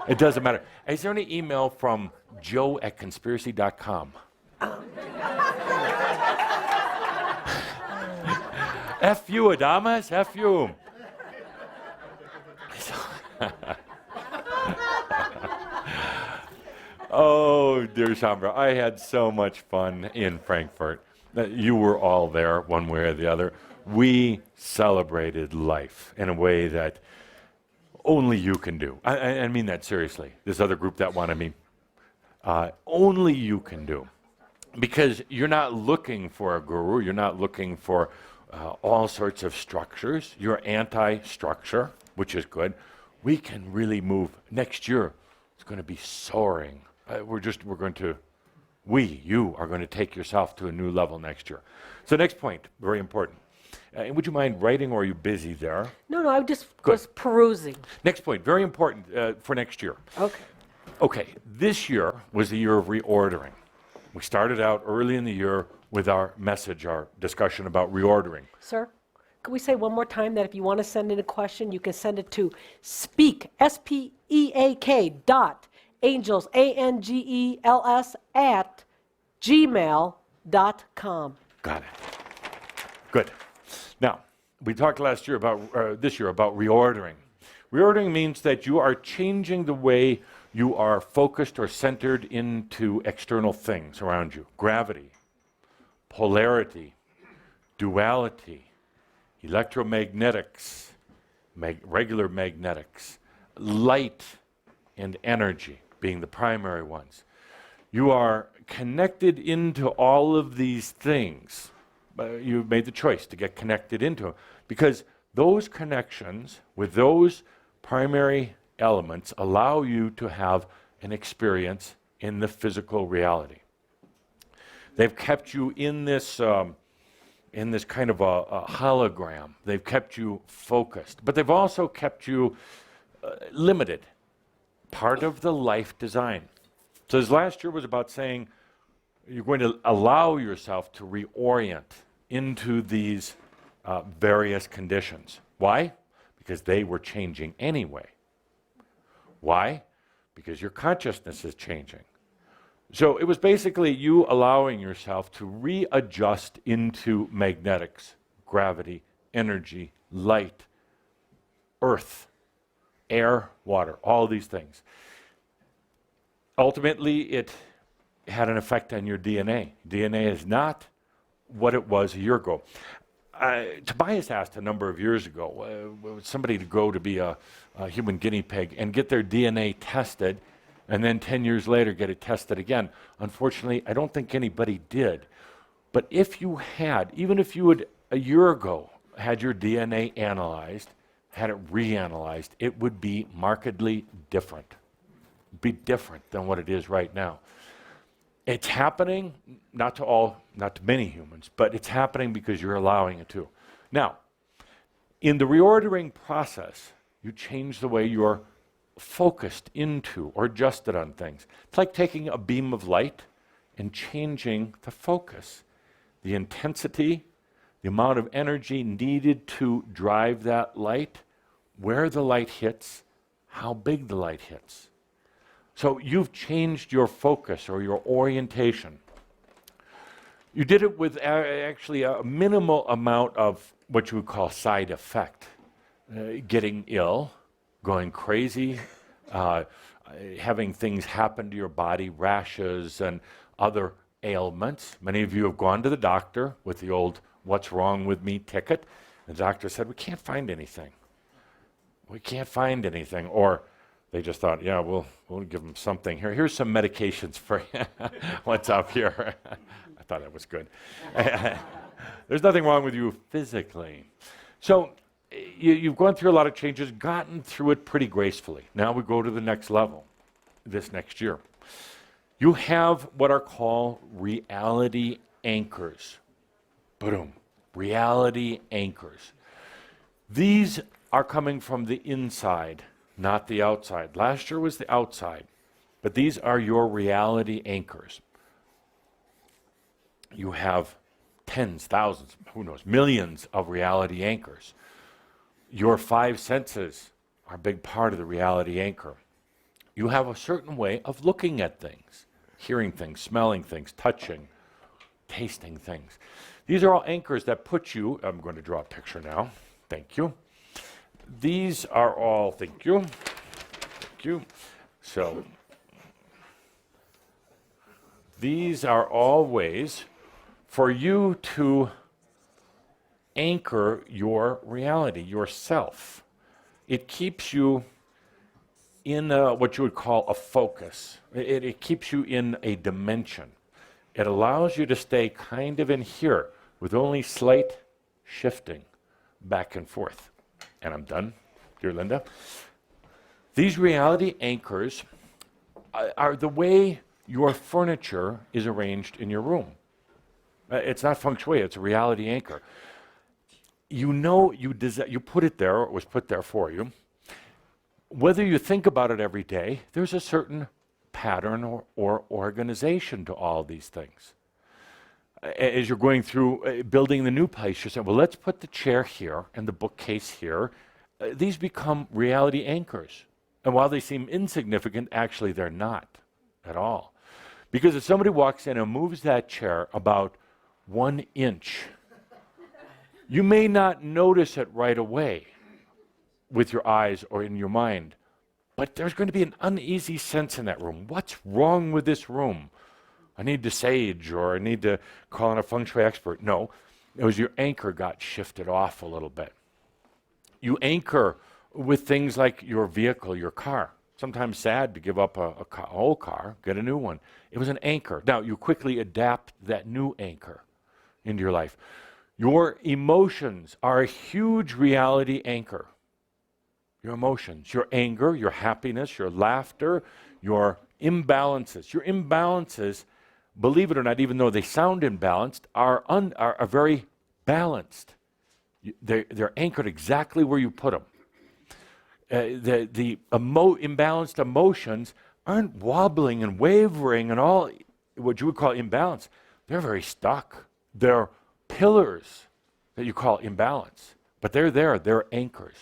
It doesn't matter. Is there any email from joe@conspiracy.com? F you, Adamas. F you. Oh, dear Shambra, I had so much fun in Frankfurt. You were all there, one way or the other. We celebrated life in a way that only you can do. I mean that seriously. This other group that wanted me, only you can do. Because you're not looking for a guru. You're not looking for all sorts of structures. You're anti-structure, which is good. We can really move. Next year, it's going to be soaring. You are going to take yourself to a new level next year. So next point, very important. Would you mind writing, or are you busy there? No, I just was perusing. Next point, very important for next year. Okay, this year was the year of reordering. We started out early in the year with our message, our discussion about reordering. Sir, could we say one more time that if you want to send in a question, you can send it to speak, S-P-E-A-K angels, A-N-G-E-L-S @gmail.com. Got it. Good. Now, we talked this year about reordering. Reordering means that you are changing the way you are focused or centered into external things around you. Gravity, polarity, duality, electromagnetics, regular magnetics, light and energy being the primary ones. You are connected into all of these things. You've made the choice to get connected into them because those connections with those primary elements allow you to have an experience in the physical reality. They've kept you in this kind of a hologram. They've kept you focused, but they've also kept you limited. Part of the life design. So this last year was about saying you're going to allow yourself to reorient into these various conditions. Why? Because they were changing anyway. Why? Because your consciousness is changing. So it was basically you allowing yourself to readjust into magnetics, gravity, energy, light, earth, air, water, all these things. Ultimately, it had an effect on your DNA. DNA is not what it was a year ago. Tobias asked a number of years ago somebody to go to be a human guinea pig and get their DNA tested and then 10 years later get it tested again. Unfortunately, I don't think anybody did. But if you had, even if you had a year ago had your DNA analyzed, had it reanalyzed, it would be markedly different. Be different than what it is right now. It's happening, not to many humans, but it's happening because you're allowing it to. Now, in the reordering process, you change the way you're focused into or adjusted on things. It's like taking a beam of light and changing the focus, the intensity, the amount of energy needed to drive that light, where the light hits, how big the light hits. So you've changed your focus or your orientation. You did it with actually a minimal amount of what you would call side effect. Getting ill, going crazy, having things happen to your body, rashes and other ailments. Many of you have gone to the doctor with the old "what's wrong with me" ticket. The doctor said, "We can't find anything. We can't find anything." Or they just thought, "Yeah, we'll give them something here. Here's some medications for you." What's up here? I thought that was good. There's nothing wrong with you physically. So you've gone through a lot of changes, gotten through it pretty gracefully. Now we go to the next level this next year. You have what are called reality anchors. Boom. Reality anchors. These are coming from the inside, not the outside. Last year was the outside, but these are your reality anchors. You have tens, thousands, who knows, millions of reality anchors. Your five senses are a big part of the reality anchor. You have a certain way of looking at things, hearing things, smelling things, touching, tasting things. These are all anchors that put you, I'm going to draw a picture now, thank you. These are all, thank you. So, these are all ways for you to anchor your reality, yourself. It keeps you in what you would call a focus. It keeps you in a dimension. It allows you to stay kind of in here with only slight shifting back and forth. And I'm done, dear Linda. These reality anchors are the way your furniture is arranged in your room. It's not feng shui, it's a reality anchor. You know you put it there, or it was put there for you. Whether you think about it every day, there's a certain pattern or organization to all these things. As you're going through building the new place, you're saying, well, let's put the chair here and the bookcase here. These become reality anchors. And while they seem insignificant, actually they're not at all. Because if somebody walks in and moves that chair about 1 inch, you may not notice it right away with your eyes or in your mind, but there's going to be an uneasy sense in that room. What's wrong with this room? I need to sage, or I need to call in a feng shui expert. No, It was your anchor got shifted off a little bit. You anchor with things like your vehicle, your car. Sometimes sad to give up a old car, get a new one. It was an anchor. Now, you quickly adapt that new anchor into your life. Your emotions are a huge reality anchor. Your emotions, your anger, your happiness, your laughter, your imbalances. Your imbalances, believe it or not, even though they sound imbalanced, are very balanced. They're anchored exactly where you put them. The imbalanced emotions aren't wobbling and wavering and all what you would call imbalance. They're very stuck. They're pillars that you call imbalance, but they're there. They're anchors.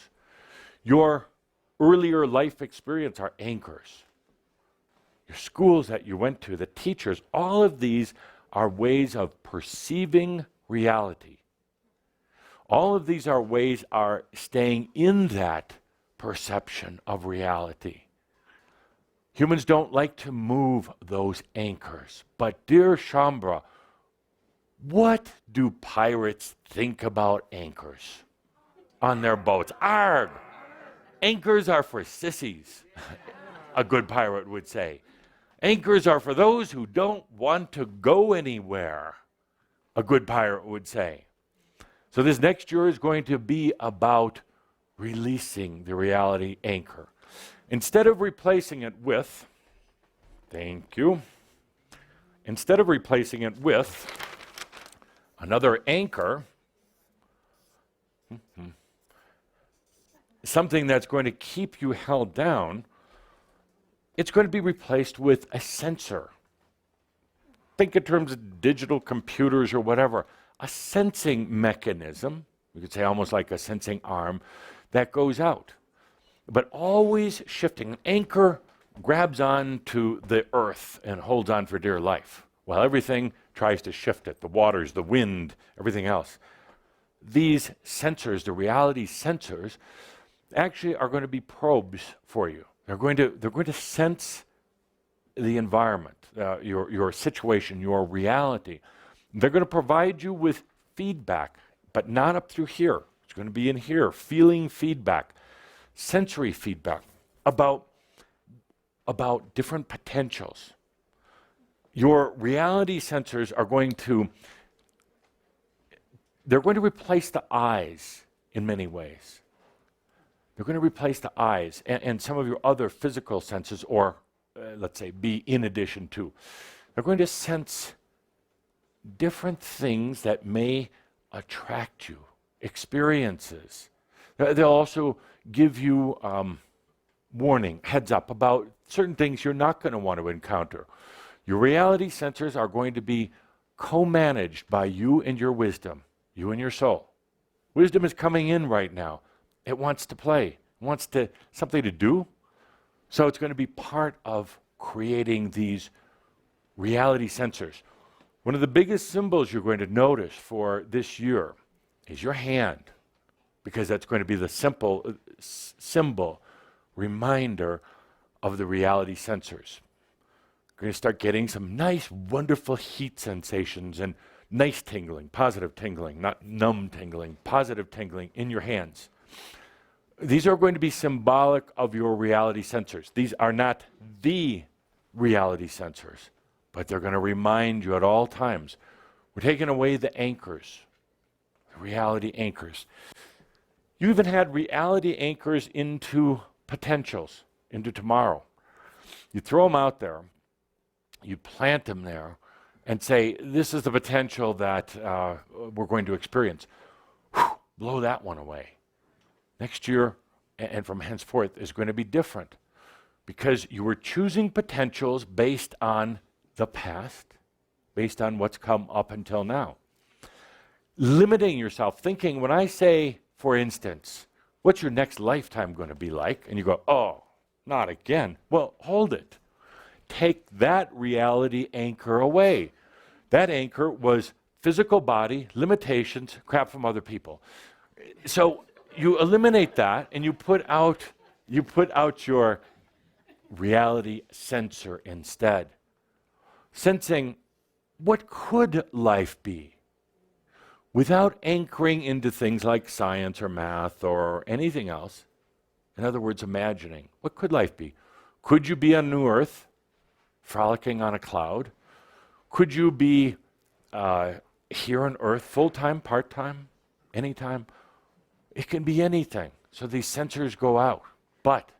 Your earlier life experience are anchors. Your schools that you went to, the teachers, all of these are ways of perceiving reality. All of these are ways are staying in that perception of reality. Humans don't like to move those anchors. But dear Shambra, what do pirates think about anchors on their boats? Arg! Anchors are for sissies, a good pirate would say. Anchors are for those who don't want to go anywhere, a good pirate would say. So this next year is going to be about releasing the reality anchor. Instead of replacing it with, thank you, instead of replacing it with another anchor, something that's going to keep you held down, it's going to be replaced with a sensor. Think in terms of digital computers or whatever, a sensing mechanism, you could say almost like a sensing arm, that goes out. But always shifting. An anchor grabs on to the earth and holds on for dear life, while everything tries to shift it, the waters, the wind, everything else. These sensors, the reality sensors, actually are going to be probes for you. They're going to sense the environment, your situation, your reality. They're going to provide you with feedback, but not up through here. It's going to be in here, feeling feedback, sensory feedback about different potentials. Your reality sensors are going to replace the eyes in many ways. They're going to replace the eyes and some of your other physical senses, or let's say be in addition to. They're going to sense different things that may attract you, experiences. They'll also give you warning, heads up about certain things you're not going to want to encounter. Your reality sensors are going to be co-managed by you and your wisdom, you and your soul. Wisdom is coming in right now. It wants to play, it wants something to do. So it's going to be part of creating these reality sensors. One of the biggest symbols you're going to notice for this year is your hand, because that's going to be the simple symbol reminder of the reality sensors. You're going to start getting some nice, wonderful heat sensations and nice tingling, positive tingling, not numb tingling, positive tingling in your hands. These are going to be symbolic of your reality sensors. These are not the reality sensors, but they're going to remind you at all times. We're taking away the anchors, the reality anchors. You even had reality anchors into potentials, into tomorrow. You throw them out there, you plant them there, and say, this is the potential that we're going to experience. Whew, blow that one away. Next year, and from henceforth, is going to be different, because you were choosing potentials based on the past, based on what's come up until now. Limiting yourself, thinking, when I say, for instance, what's your next lifetime going to be like? And you go, oh, not again. Well, hold it. Take that reality anchor away. That anchor was physical body, limitations, crap from other people. So you eliminate that and you put out your reality sensor instead. Sensing, what could life be? without anchoring into things like science or math or anything else. In other words, imagining. What could life be? Could you be on New Earth, frolicking on a cloud? Could you be here on Earth, full-time, part-time, anytime? It can be anything. So these sensors go out. But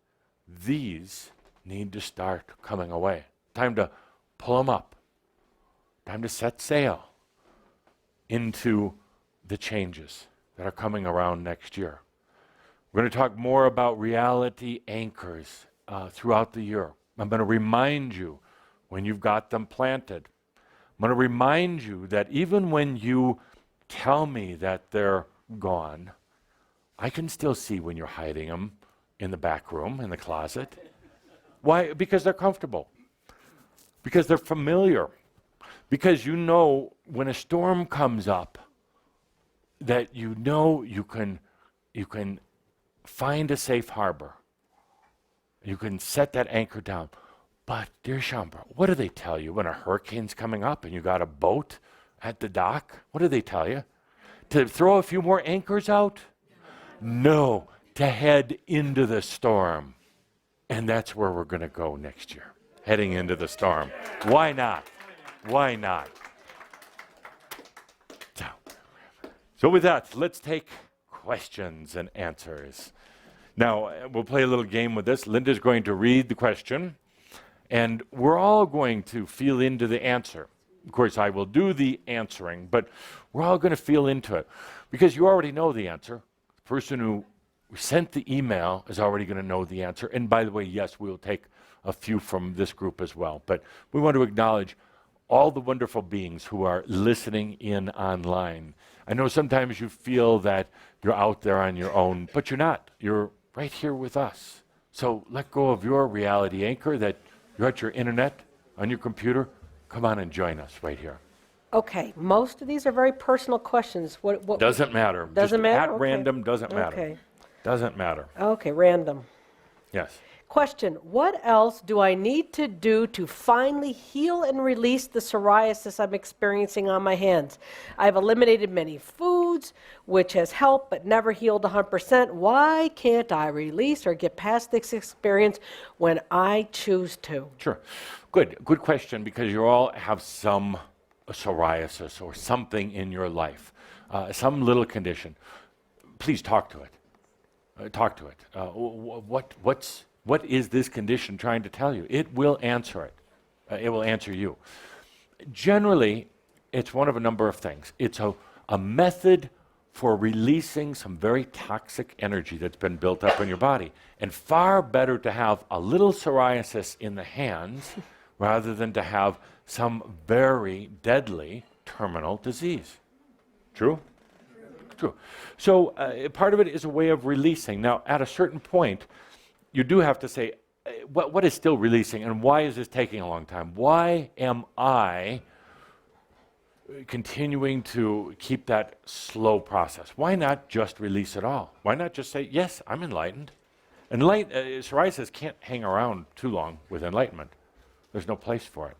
these need to start coming away. Time to pull them up. Time to set sail into the changes that are coming around next year. We're going to talk more about reality anchors throughout the year. I'm going to remind you when you've got them planted. I'm going to remind you that even when you tell me that they're gone, I can still see when you're hiding them in the back room, in the closet. Why? Because they're comfortable. Because they're familiar. Because you know when a storm comes up, that you know you can find a safe harbor. You can set that anchor down. But, dear Shambra, what do they tell you when a hurricane's coming up and you got a boat at the dock? What do they tell you? To throw a few more anchors out? No, to head into the storm. And that's where we're going to go next year, heading into the storm. Why not? Why not? So with that, let's take questions and answers. Now, we'll play a little game with this. Linda's going to read the question, and we're all going to feel into the answer. Of course, I will do the answering, but we're all going to feel into it because you already know the answer. The person who sent the email is already going to know the answer. And by the way, yes, we'll take a few from this group as well. But we want to acknowledge all the wonderful beings who are listening in online. I know sometimes you feel that you're out there on your own, but you're not. You're right here with us. So let go of your reality anchor that you're at your internet, on your computer. Come on and join us right here. Okay, most of these are very personal questions. What Doesn't matter. Doesn't Just matter? At Okay. random doesn't matter. Okay. Doesn't matter. Okay, random. Yes. Question, what else do I need to do to finally heal and release the psoriasis I'm experiencing on my hands? I've eliminated many foods, which has helped, but never healed 100%. Why can't I release or get past this experience when I choose to? Sure. Good question, because you all have some psoriasis or something in your life, some little condition. Please talk to it. Talk to it. What is this condition trying to tell you? It will answer it. It will answer you. Generally, it's one of a number of things. It's a method for releasing some very toxic energy that's been built up in your body. And far better to have a little psoriasis in the hands rather than to have some very deadly terminal disease. True? True. So part of it is a way of releasing. Now, at a certain point, you do have to say, what is still releasing and why is this taking a long time? Why am I continuing to keep that slow process? Why not just release it all? Why not just say, yes, I'm enlightened? Psoriasis can't hang around too long with enlightenment. There's no place for it.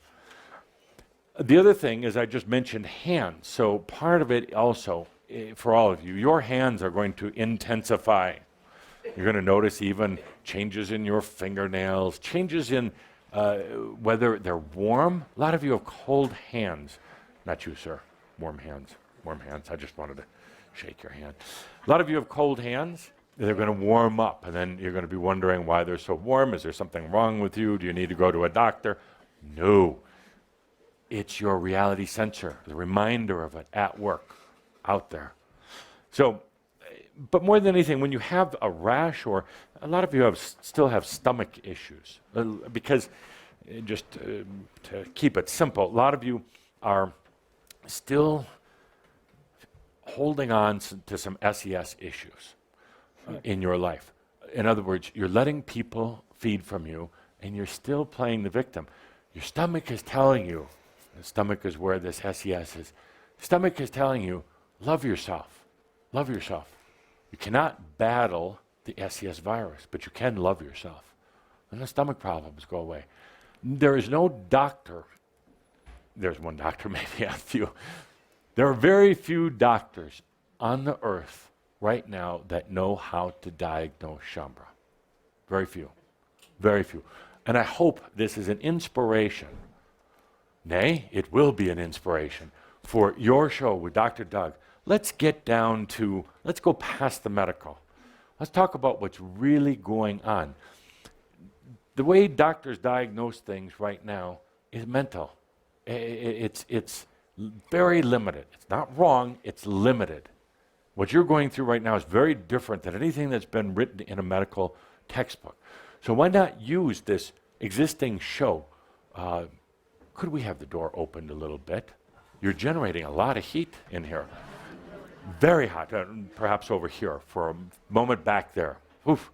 The other thing is I just mentioned hands. So part of it also, for all of you, your hands are going to intensify. You're going to notice even changes in your fingernails, changes in whether they're warm. A lot of you have cold hands. Not you, sir. Warm hands. Warm hands. I just wanted to shake your hand. A lot of you have cold hands. They're going to warm up, and then you're going to be wondering why they're so warm. Is there something wrong with you? Do you need to go to a doctor? No. It's your reality sensor, the reminder of it at work, out there. So, but more than anything, when you have a rash, or a lot of you still have stomach issues, because just to keep it simple, a lot of you are still holding on to some SES issues in your life. In other words, you're letting people feed from you, and you're still playing the victim. Your stomach is telling you, the stomach is where this SES is, stomach is telling you, love yourself, love yourself. You cannot battle the SES virus, but you can love yourself. And the stomach problems go away. There is no doctor, there's one doctor, maybe a few, There are very few doctors on the earth right now that know how to diagnose Shambra. Very few. Very few. And I hope this is an inspiration. Nay, it will be an inspiration for your show with Dr. Doug. Let's get down to, let's go past the medical. Let's talk about what's really going on. The way doctors diagnose things right now is mental. It's very limited. It's not wrong, it's limited. What you're going through right now is very different than anything that's been written in a medical textbook. So why not use this existing show? Could we have the door opened a little bit? You're generating a lot of heat in here. Very hot, perhaps over here for a moment back there. Oof.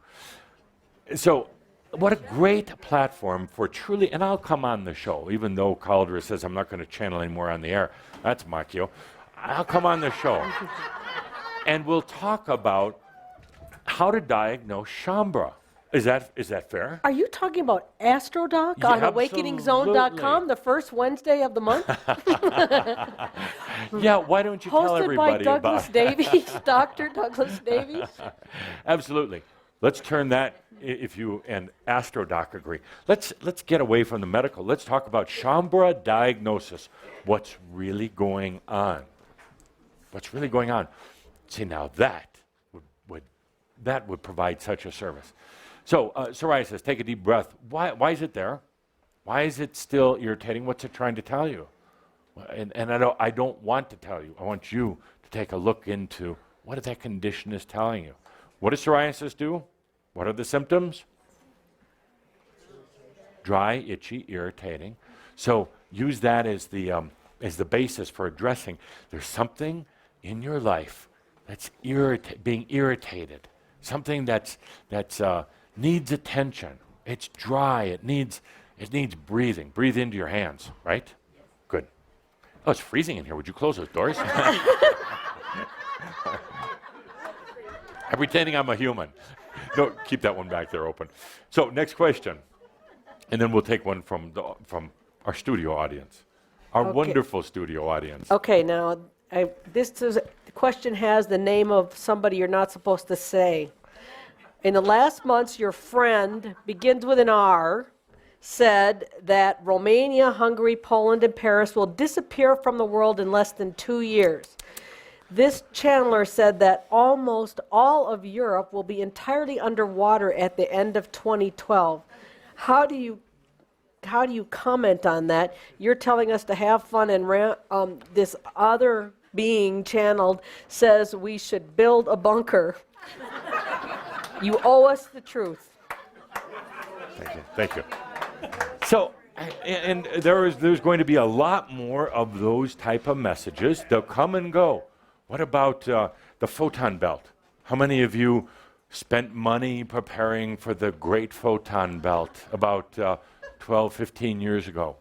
So what a great platform for truly, and I'll come on the show, even though Caldera says I'm not going to channel anymore on the air. That's Makio. I'll come on the show. And we'll talk about how to diagnose Shambra. Is that fair? Are you talking about AstroDoc Yeah, on AwakeningZone.com, the first Wednesday of the month? Yeah, why don't you tell Hosted by everybody Douglas about Davies, Dr. Douglas Davies. Absolutely. Let's turn that, if you and AstroDoc agree. Let's get away from the medical. Let's talk about Shambra diagnosis. What's really going on? What's really going on? See, now that would provide such a service. So, psoriasis, take a deep breath. Why is it there? Why is it still irritating? What's it trying to tell you? And I don't want to tell you. I want you to take a look into what that condition is telling you. What does psoriasis do? What are the symptoms? Dry, itchy, irritating. So use that as the basis for addressing. There's something in your life that's being irritated. Something that's needs attention. It's dry. It needs breathing. Breathe into your hands, right? Good. Oh, it's freezing in here. Would you close those doors? I'm pretending I'm a human. No, keep that one back there open. So next question, and then we'll take one from our studio audience, our wonderful studio audience. Okay, now the question has the name of somebody you're not supposed to say. In the last months, your friend, begins with an R, said that Romania, Hungary, Poland, and Paris will disappear from the world in less than 2 years. This channeler said that almost all of Europe will be entirely underwater at the end of 2012. How do you comment on that? You're telling us to have fun, and this other being channeled says we should build a bunker. You owe us the truth. Thank you. So, and there's going to be a lot more of those type of messages. They'll come and go. What about the photon belt? How many of you spent money preparing for the great photon belt about 12, 15 years ago?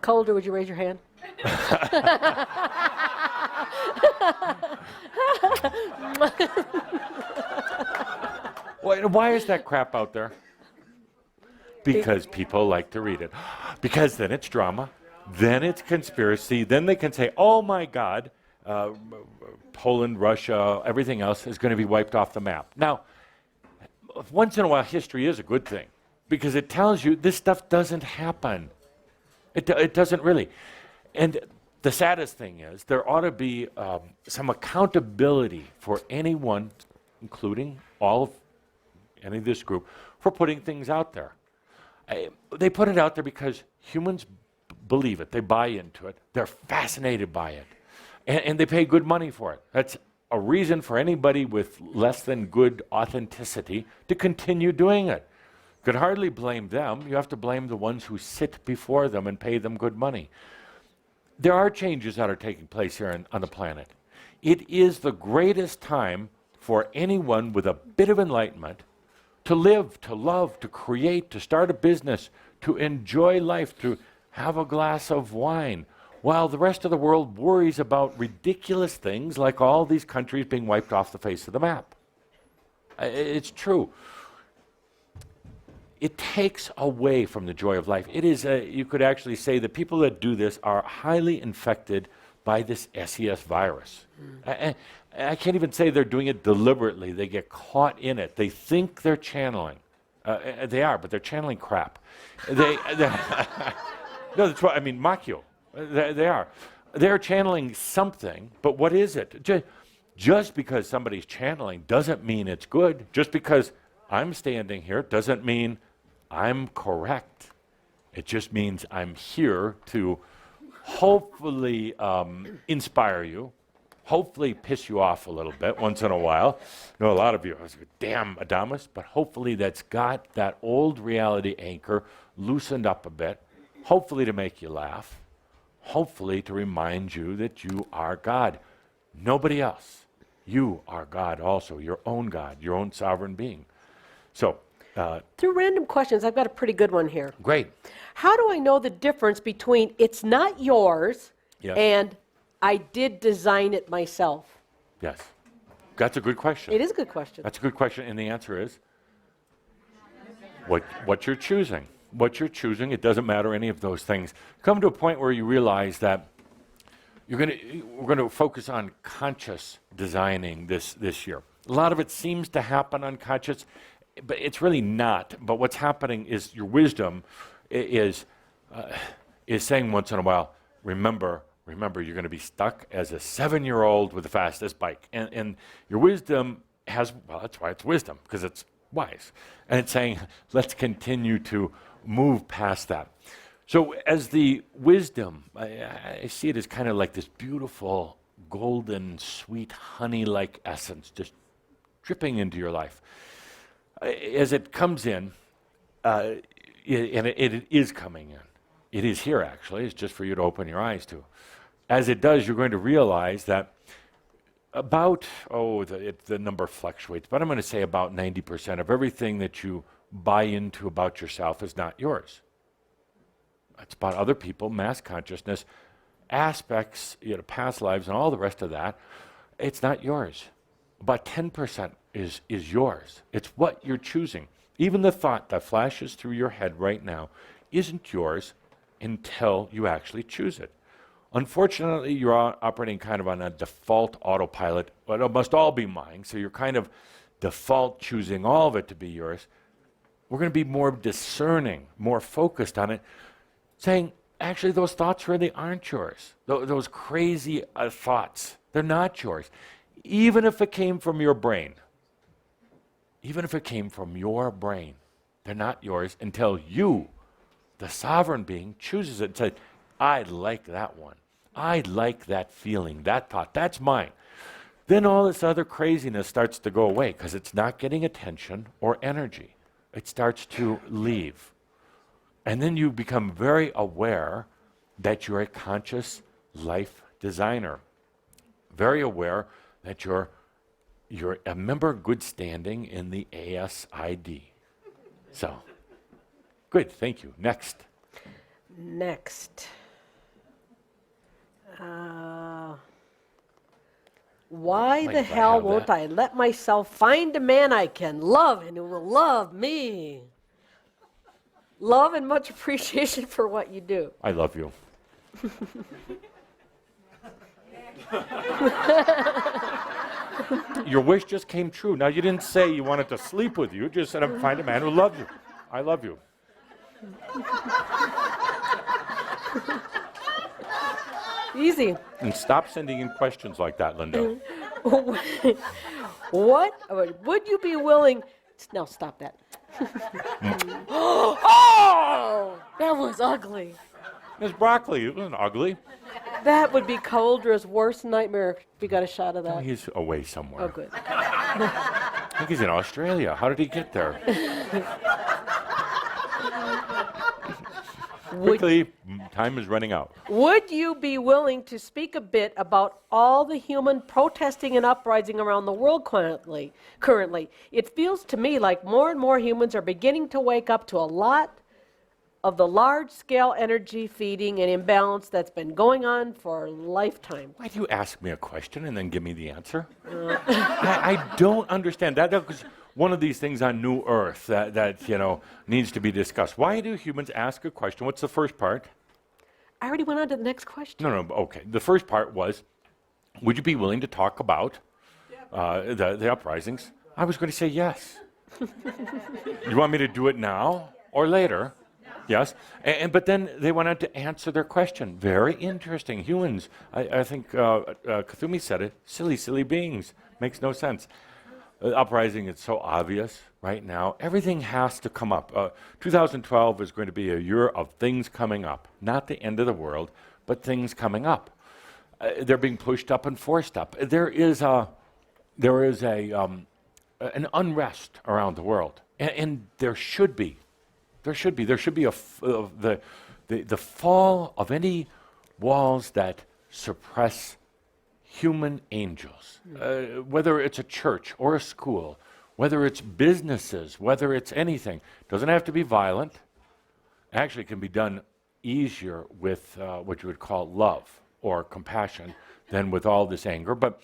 Calder, would you raise your hand? Why is that crap out there? Because people like to read it. Because then it's drama, then it's conspiracy, then they can say, oh my God, Poland, Russia, everything else is going to be wiped off the map. Now, once in a while, history is a good thing because it tells you this stuff doesn't happen. It doesn't really. And the saddest thing is there ought to be some accountability for anyone, including all of any of this group, for putting things out there. They put it out there because humans believe it. They buy into it. They're fascinated by it. And they pay good money for it. That's a reason for anybody with less than good authenticity to continue doing it. Could hardly blame them. You have to blame the ones who sit before them and pay them good money. There are changes that are taking place here on the planet. It is the greatest time for anyone with a bit of enlightenment to live, to love, to create, to start a business, to enjoy life, to have a glass of wine, while the rest of the world worries about ridiculous things like all these countries being wiped off the face of the map. It's true. It takes away from the joy of life. It is, you could actually say the people that do this are highly infected by this SES virus. I can't even say they're doing it deliberately. They get caught in it. They think they're channeling. They are, but they're channeling crap. No, that's what I mean, mock you. They are. They're channeling something, but what is it? Just because somebody's channeling doesn't mean it's good. Just because I'm standing here doesn't mean I'm correct. It just means I'm here to hopefully inspire you, hopefully piss you off a little bit once in a while. I know a lot of you, I was like, damn, Adamus, but hopefully that's got that old reality anchor loosened up a bit, hopefully to make you laugh, hopefully to remind you that you are God. Nobody else. You are God also, your own God, your own sovereign being. So, Through random questions, I've got a pretty good one here. great. How do I know the difference between it's not yours Yes. and I did design it myself? Yes. That's a good question. It is a good question. That's a good question, and the answer is what you're choosing. What you're choosing, it doesn't matter any of those things. Come to a point where you realize that we're going to focus on conscious designing this year. A lot of it seems to happen unconscious, but it's really not. But what's happening is your wisdom is saying once in a while, remember, you're going to be stuck as a 7-year-old with the fastest bike. And your wisdom has, well, that's why it's wisdom, because it's wise. And it's saying, let's continue to move past that. So as the wisdom, I see it as kind of like this beautiful, golden, sweet, honey-like essence just dripping into your life. As it comes in, and it is coming in. It is here, actually. It's just for you to open your eyes to. As it does, you're going to realize that about, the number fluctuates, but I'm going to say about 90% of everything that you buy into about yourself is not yours. It's about other people, mass consciousness, aspects, past lives, and all the rest of that. It's not yours. About 10% is yours. It's what you're choosing. Even the thought that flashes through your head right now isn't yours until you actually choose it. Unfortunately, you're operating kind of on a default autopilot, but it must all be mine, so you're kind of default choosing all of it to be yours. We're going to be more discerning, more focused on it, saying, actually, those thoughts really aren't yours. Those crazy thoughts, they're not yours. Even if it came from your brain, they're not yours until you, the sovereign being, chooses it and says, I like that one. I like that feeling, that thought. That's mine. Then all this other craziness starts to go away because it's not getting attention or energy. It starts to leave. And then you become very aware that you're a conscious life designer. Very aware that you're a member of good standing in the ASID. So, good, thank you. Next. Why Like the if I hell have won't that. I let myself find a man I can love and who will love me? Love and much appreciation for what you do. I love you. Your wish just came true. Now, you didn't say you wanted to sleep with you. You just said, I'm find a man who loves you. I love you. Easy. And stop sending in questions like that, Linda. What would you be willing? No, stop that. Oh, that was ugly. There's broccoli. It wasn't ugly. That would be Coldra's worst nightmare if we got a shot of that. He's away somewhere. Oh, good. I think he's in Australia. How did he get there? Quickly, time is running out. Would you be willing to speak a bit about all the human protesting and uprising around the world currently? It feels to me like more and more humans are beginning to wake up to a lot of the large-scale energy feeding and imbalance that's been going on for a lifetime. Why do you ask me a question and then give me the answer? I don't understand. That was one of these things on New Earth that needs to be discussed. Why do humans ask a question? What's the first part? I already went on to the next question. No, okay. The first part was, would you be willing to talk about the uprisings? I was going to say yes. You want me to do it now or later? Yes. But then they went on to answer their question. Very interesting. Humans, I think Kathumi said it, silly beings. Makes no sense. Uprising is so obvious right now. Everything has to come up. 2012 is going to be a year of things coming up. Not the end of the world, but things coming up. They're being pushed up and forced up. There is an unrest around the world, and there should be. There should be the fall of any walls that suppress human angels, whether it's a church or a school, whether it's businesses, whether it's anything. Doesn't have to be violent. Actually, it can be done easier with what you would call love or compassion than with all this anger. But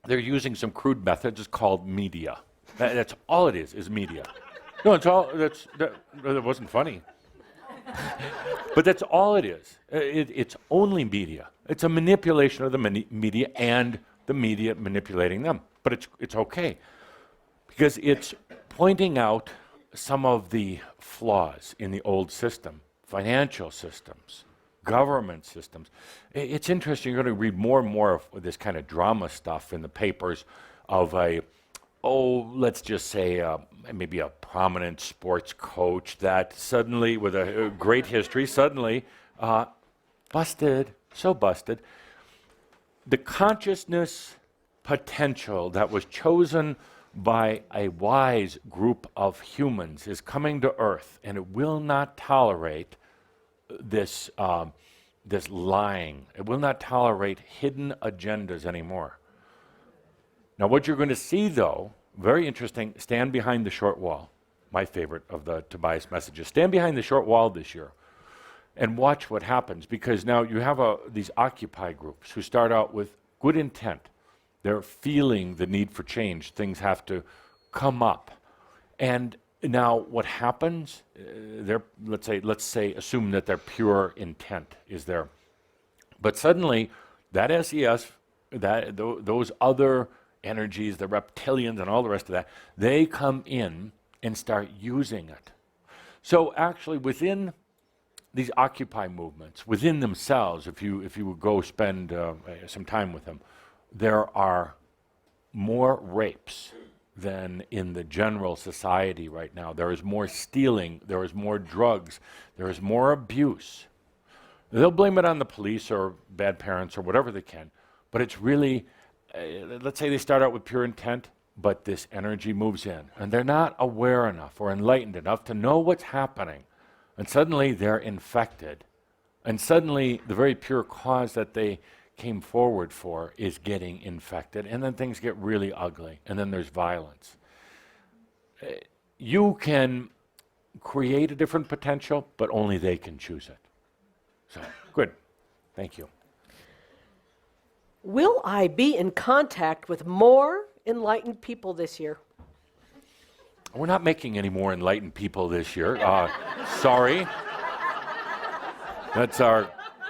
they're using some crude methods called media. That's all it is media. No, it's all. That wasn't funny. But that's all it is. It's only media. It's a manipulation of the media and the media manipulating them. But it's okay because it's pointing out some of the flaws in the old system, financial systems, government systems. It's interesting. You're going to read more and more of this kind of drama stuff in the papers of let's just say maybe a prominent sports coach that suddenly, with a great history, suddenly busted. The consciousness potential that was chosen by a wise group of humans is coming to Earth, and it will not tolerate this lying. It will not tolerate hidden agendas anymore. Now, what you're going to see, though, very interesting, stand behind the short wall. My favorite of the Tobias messages. Stand behind the short wall this year and watch what happens, because now you have these Occupy groups who start out with good intent. They're feeling the need for change. Things have to come up. And now what happens, assume that their pure intent is there. But suddenly, that SES, those other energies, the reptilians and all the rest of that, they come in and start using it. So actually within these Occupy movements, within themselves, if you would go spend some time with them, there are more rapes than in the general society right now. There is more stealing, there is more drugs, there is more abuse. They'll blame it on the police or bad parents or whatever they can, but it's really, let's say they start out with pure intent, but this energy moves in, and they're not aware enough or enlightened enough to know what's happening, and suddenly they're infected, and suddenly the very pure cause that they came forward for is getting infected, and then things get really ugly, and then there's violence. You can create a different potential, but only they can choose it. So, good. Thank you. Will I be in contact with more enlightened people this year? We're not making any more enlightened people this year. Sorry. That's our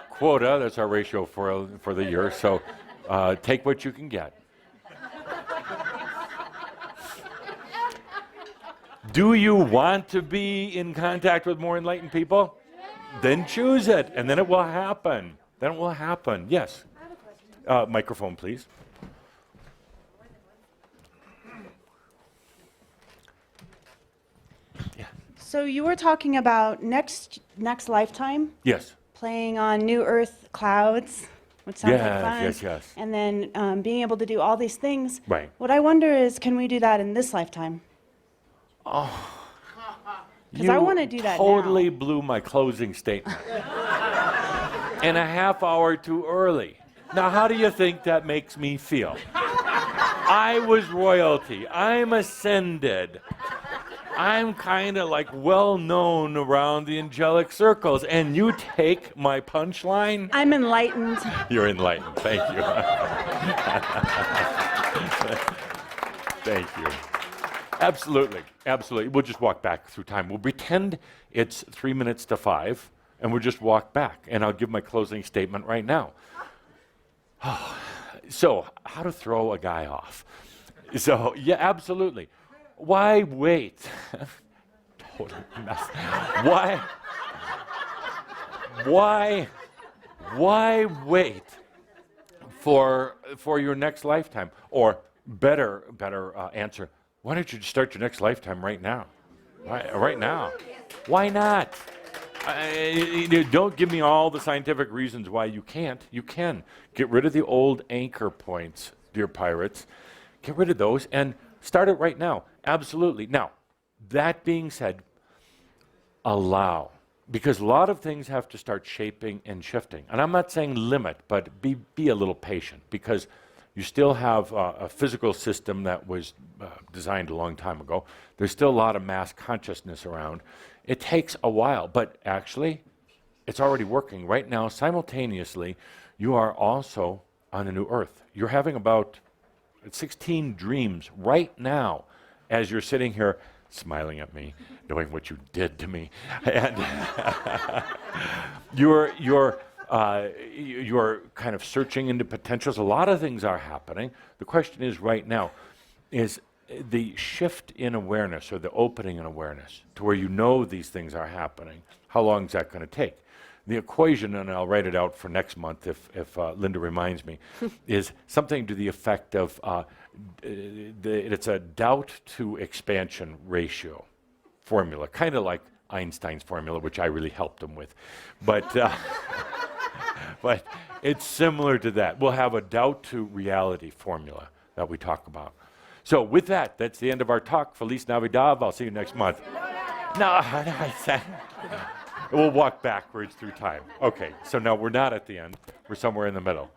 quota. That's our ratio for the year. So take what you can get. Do you want to be in contact with more enlightened people? Then choose it, and then it will happen. Then it will happen. Yes. Microphone, please. Yeah. So you were talking about next lifetime, Yes. playing on New Earth clouds, which sounds like fun. Yes. And then being able to do all these things. Right. What I wonder is, can we do that in this lifetime? Because I want to do that totally now. blew my closing statement. And a half hour too early. Now, how do you think that makes me feel? I was royalty. I'm ascended. I'm kind of like well known around the angelic circles. And you take my punchline? I'm enlightened. You're enlightened. Thank you. Thank you. Absolutely. We'll just walk back through time. We'll pretend it's 3 minutes to 5, and we'll just walk back, and I'll give my closing statement right now. So, how to throw a guy off. So, yeah, absolutely. Why wait? Total mess. Why wait for your next lifetime? Or better answer, why don't you start your next lifetime right now? Right now. Why not? Don't give me all the scientific reasons why you can't. You can. Get rid of the old anchor points, dear pirates. Get rid of those and start it right now. Absolutely. Now, that being said, allow. Because a lot of things have to start shaping and shifting. And I'm not saying limit, but be a little patient, because you still have a physical system that was designed a long time ago. There's still a lot of mass consciousness around. It takes a while, but actually, it's already working. Right now, simultaneously, you are also on a new Earth. You're having about 16 dreams right now as you're sitting here smiling at me, knowing what you did to me. And you're kind of searching into potentials. A lot of things are happening. The question is right now, is the shift in awareness, or the opening in awareness to where you know these things are happening, how long is that going to take? The equation, and I'll write it out for next month if Linda reminds me, is something to the effect of it's a doubt to expansion ratio formula, kind of like Einstein's formula, which I really helped him with. But but it's similar to that. We'll have a doubt to reality formula that we talk about. So with that, that's the end of our talk. Feliz Navidad. I'll see you next month. No, we'll walk backwards through time. Okay, so now we're not at the end. We're somewhere in the middle.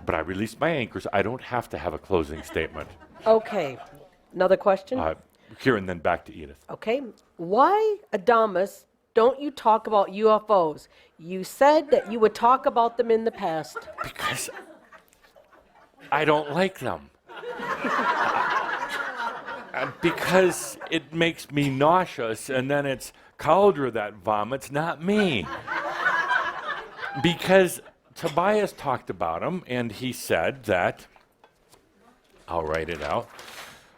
But I released my anchors. I don't have to have a closing statement. Okay. Another question? Kieran, then back to Edith. Okay. Why, Adamus, don't you talk about UFOs? You said that you would talk about them in the past. Because I don't like them. Because it makes me nauseous, and then it's Cauldra that vomits, not me. Because Tobias talked about them, and he said that, I'll write it out,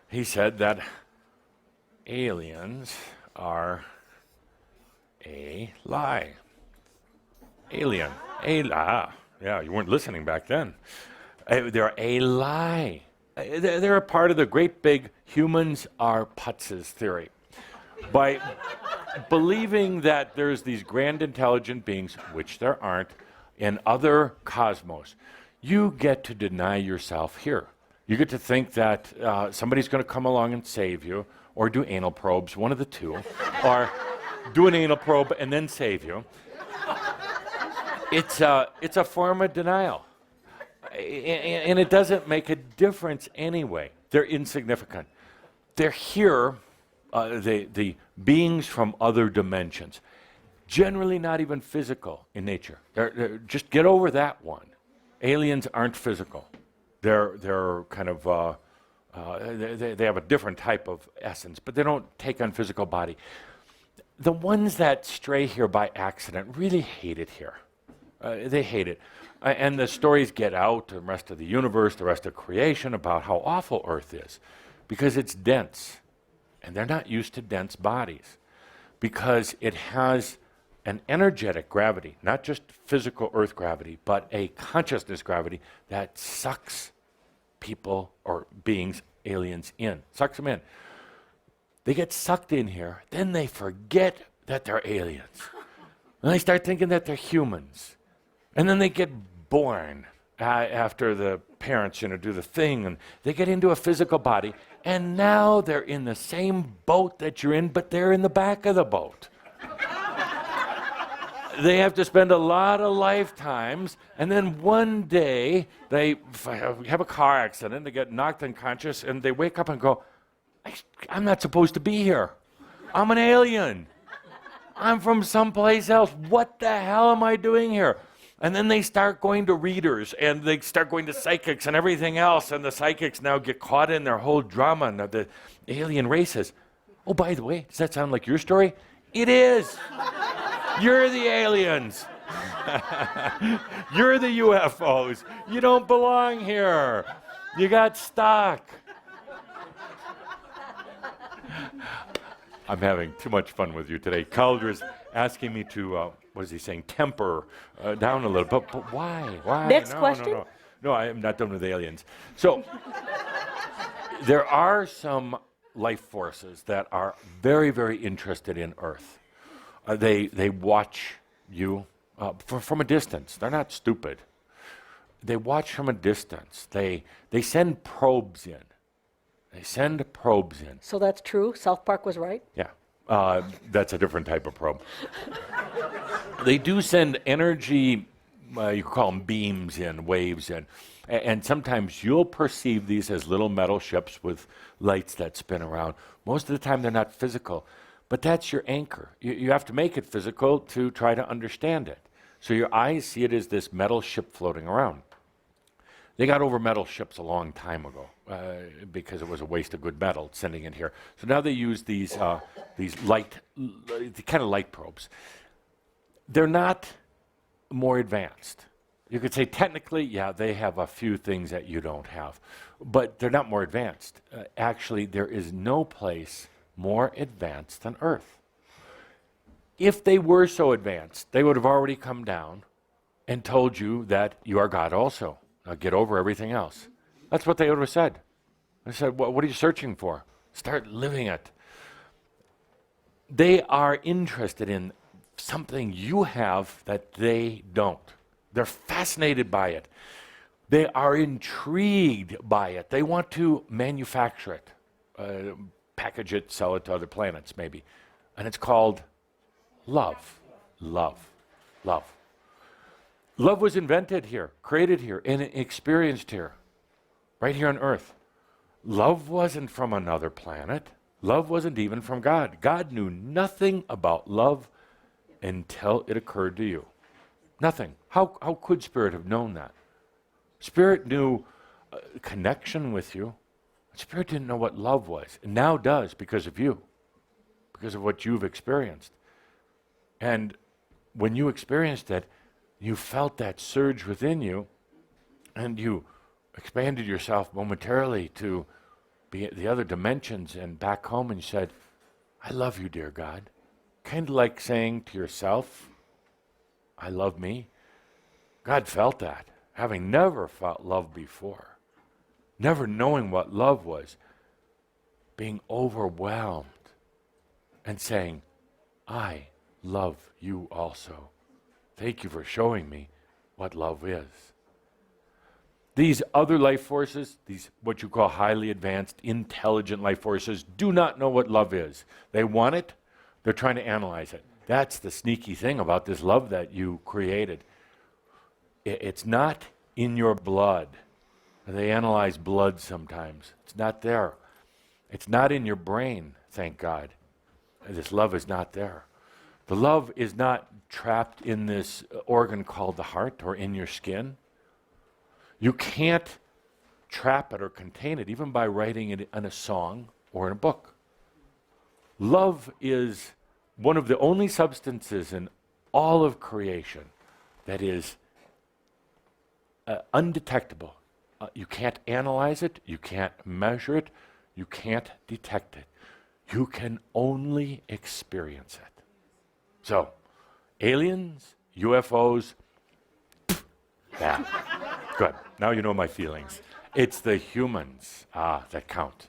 he said that aliens are a lie. Alien. Yeah, you weren't listening back then. They're a lie. They're a part of the great big humans are putzes theory. By believing that there's these grand intelligent beings, which there aren't, in other cosmos, you get to deny yourself here. You get to think that somebody's going to come along and save you, or do anal probes, one of the two, or do an anal probe and then save you. It's a form of denial. And it doesn't make a difference anyway. They're insignificant. They're here, the beings from other dimensions, generally not even physical in nature. Just get over that one. Aliens aren't physical. They're kind of, they have a different type of essence, but they don't take on physical body. The ones that stray here by accident really hate it here. They hate it. And the stories get out to the rest of the universe, the rest of creation, about how awful Earth is, because it's dense. And they're not used to dense bodies, because it has an energetic gravity, not just physical Earth gravity, but a consciousness gravity that sucks people or beings, aliens, in, sucks them in. They get sucked in here, then they forget that they're aliens. And they start thinking that they're humans. And then they get born after the parents, do the thing, and they get into a physical body, and now they're in the same boat that you're in, but they're in the back of the boat. They have to spend a lot of lifetimes, and then one day they have a car accident, they get knocked unconscious, and they wake up and go, I'm not supposed to be here. I'm an alien. I'm from someplace else. What the hell am I doing here? And then they start going to readers, and they start going to psychics and everything else, and the psychics now get caught in their whole drama and the alien races. Oh, by the way, does that sound like your story? It is. You're the aliens. You're the UFOs. You don't belong here. You got stuck. I'm having too much fun with you today. Calder's asking me to, what is he saying, temper down a little. But why? Why? Next No, question. No, no. No, I am not done with aliens. So there are some life forces that are very, very interested in Earth. They watch you from a distance. They're not stupid. They watch from a distance. They send probes in. They send probes in. So that's true. South Park was right. Yeah, that's a different type of probe. They do send energy, you could call them beams in, waves in. And sometimes you'll perceive these as little metal ships with lights that spin around. Most of the time they're not physical, but that's your anchor. You have to make it physical to try to understand it. So your eyes see it as this metal ship floating around. They got over metal ships a long time ago because it was a waste of good metal sending it here. So now they use these kind of light probes. They're not more advanced. You could say technically, yeah, they have a few things that you don't have, but they're not more advanced. Actually, there is no place more advanced than Earth. If they were so advanced, they would have already come down and told you that you are God also. Now get over everything else. That's what they would have said. They said, what are you searching for? Start living it. They are interested in something you have that they don't. They're fascinated by it. They are intrigued by it. They want to manufacture it, package it, sell it to other planets maybe. And it's called love. Love. Love. Love was invented here, created here, and experienced here, right here on Earth. Love wasn't from another planet. Love wasn't even from God. God knew nothing about love until it occurred to you. Nothing. How could Spirit have known that? Spirit knew a connection with you. Spirit didn't know what love was, and now does because of you, because of what you've experienced. And when you experienced it, you felt that surge within you, and you expanded yourself momentarily to be the other dimensions and back home, and you said, I love you, dear God. Kind of like saying to yourself, I love me. God felt that, having never felt love before, never knowing what love was, being overwhelmed and saying, I love you also. Thank you for showing me what love is. These other life forces, these what you call highly advanced, intelligent life forces, do not know what love is. They want it. They're trying to analyze it. That's the sneaky thing about this love that you created. It's not in your blood. They analyze blood sometimes. It's not there. It's not in your brain, thank God. This love is not there. The love is not trapped in this organ called the heart or in your skin. You can't trap it or contain it, even by writing it in a song or in a book. Love is one of the only substances in all of creation that is undetectable. You can't analyze it, you can't measure it, you can't detect it. You can only experience it. So, aliens, UFOs, yeah, good. Now you know my feelings. It's the humans that count.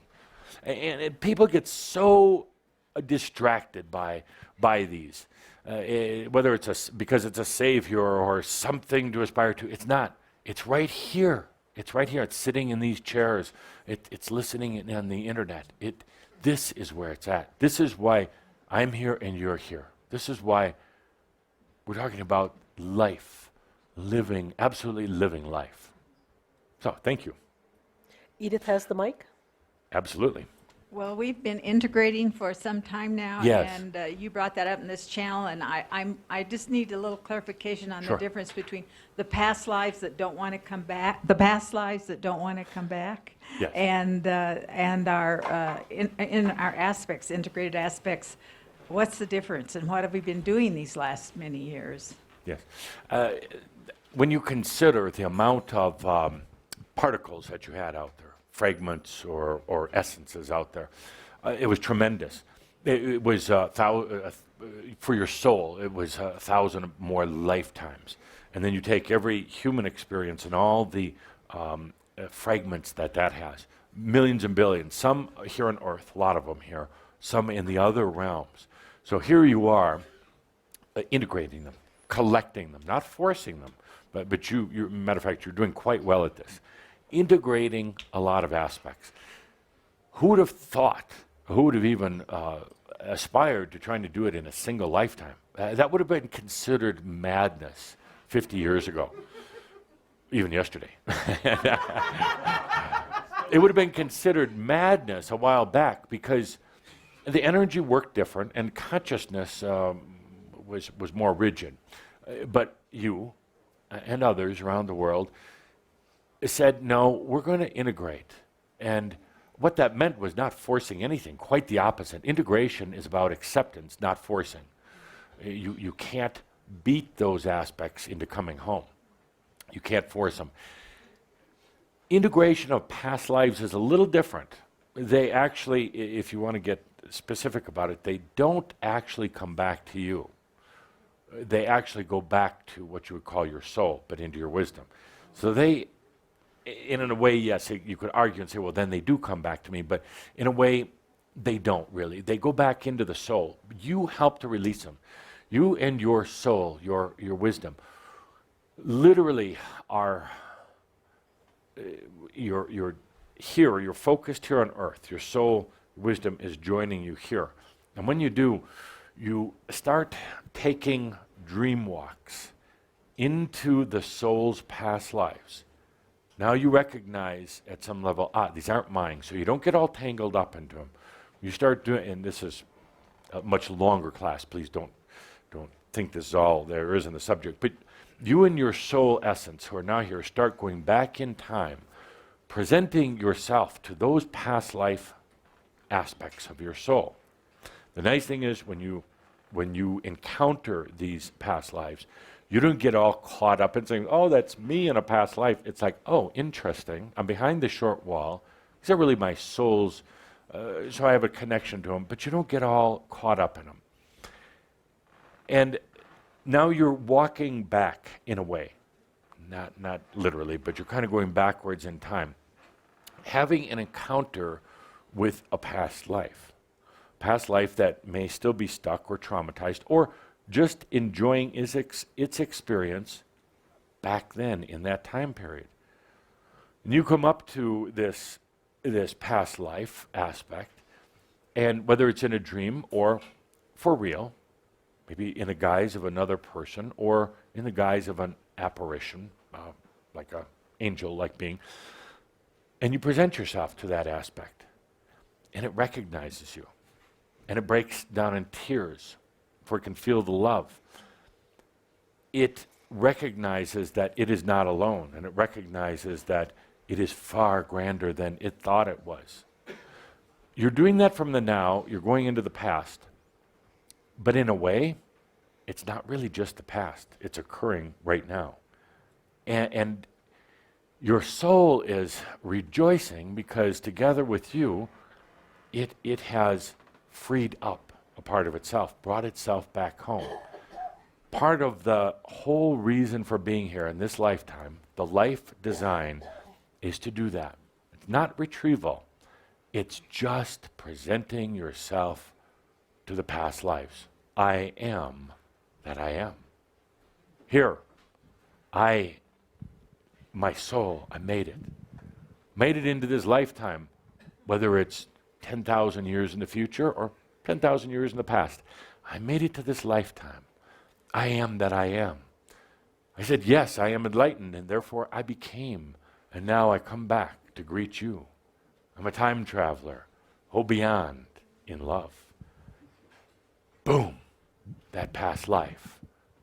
And people get so distracted by these, whether it's because it's a savior or something to aspire to. It's not. It's right here. It's right here. It's sitting in these chairs. It's listening on the internet. This is where it's at. This is why I'm here and you're here. This is why we're talking about life, living, absolutely living life. So, thank you. Edith has the mic. Absolutely. Well, we've been integrating for some time now, Yes. and you brought that up in this channel, and I just need a little clarification on Sure. the difference between the past lives that don't want to come back, the past lives that don't want to come back, Yes. and our in our aspects, integrated aspects What's the difference, and what have we been doing these last many years? Yes. When you consider the amount of particles that you had out there, fragments or essences out there, it was tremendous. It was for your soul, it was 1,000 more lifetimes. And then you take every human experience and all the fragments that has, millions and billions, some here on Earth, a lot of them here, some in the other realms. So here you are, integrating them, collecting them, not forcing them, but matter of fact, you're doing quite well at this. Integrating a lot of aspects. Who would have thought, who would have even aspired to trying to do it in a single lifetime? That would have been considered madness 50 years ago, even yesterday. It would have been considered madness a while back because the energy worked different and consciousness was more rigid. But you and others around the world said, no, we're going to integrate. And what that meant was not forcing anything, quite the opposite. Integration is about acceptance, not forcing. You can't beat those aspects into coming home. You can't force them. Integration of past lives is a little different. They actually, if you want to get specific about it, they don't actually come back to you. They actually go back to what you would call your soul, but into your wisdom. So they, in a way, yes, you could argue and say, well, then they do come back to me, but in a way, they don't really. They go back into the soul. You help to release them. You and your soul, your wisdom, literally are, you're here, you're focused here on earth. Your soul, wisdom is joining you here. And when you do, you start taking dream walks into the soul's past lives. Now you recognize at some level, these aren't mine, so you don't get all tangled up into them. You start doing, and this is a much longer class, please don't think this is all there is in the subject, but you and your soul essence who are now here start going back in time, presenting yourself to those past life aspects of your soul. The nice thing is when you encounter these past lives, you don't get all caught up in saying, oh, that's me in a past life. It's like, oh, interesting. I'm behind the short wall. These are really my soul's, so I have a connection to them, but you don't get all caught up in them. And now you're walking back in a way, not literally, but you're kind of going backwards in time, having an encounter with a past life that may still be stuck or traumatized, or just enjoying its experience back then in that time period. And you come up to this past life aspect, and whether it's in a dream or for real, maybe in the guise of another person or in the guise of an apparition, like an angel-like being, and you present yourself to that aspect, and it recognizes you, and it breaks down in tears, for it can feel the love. It recognizes that it is not alone, and it recognizes that it is far grander than it thought it was. You're doing that from the now, you're going into the past, but in a way, it's not really just the past, it's occurring right now. And your soul is rejoicing because together with you, it has freed up a part of itself, brought itself back home. Part of the whole reason for being here in this lifetime, the life design, is to do that. It's not retrieval. It's just presenting yourself to the past lives. I am that I am. Here, my soul, I made it. Made it into this lifetime, whether it's 10,000 years in the future or 10,000 years in the past. I made it to this lifetime. I am that I am. I said, yes, I am enlightened, and therefore I became, and now I come back to greet you. I'm a time traveler, oh beyond in love. Boom, that past life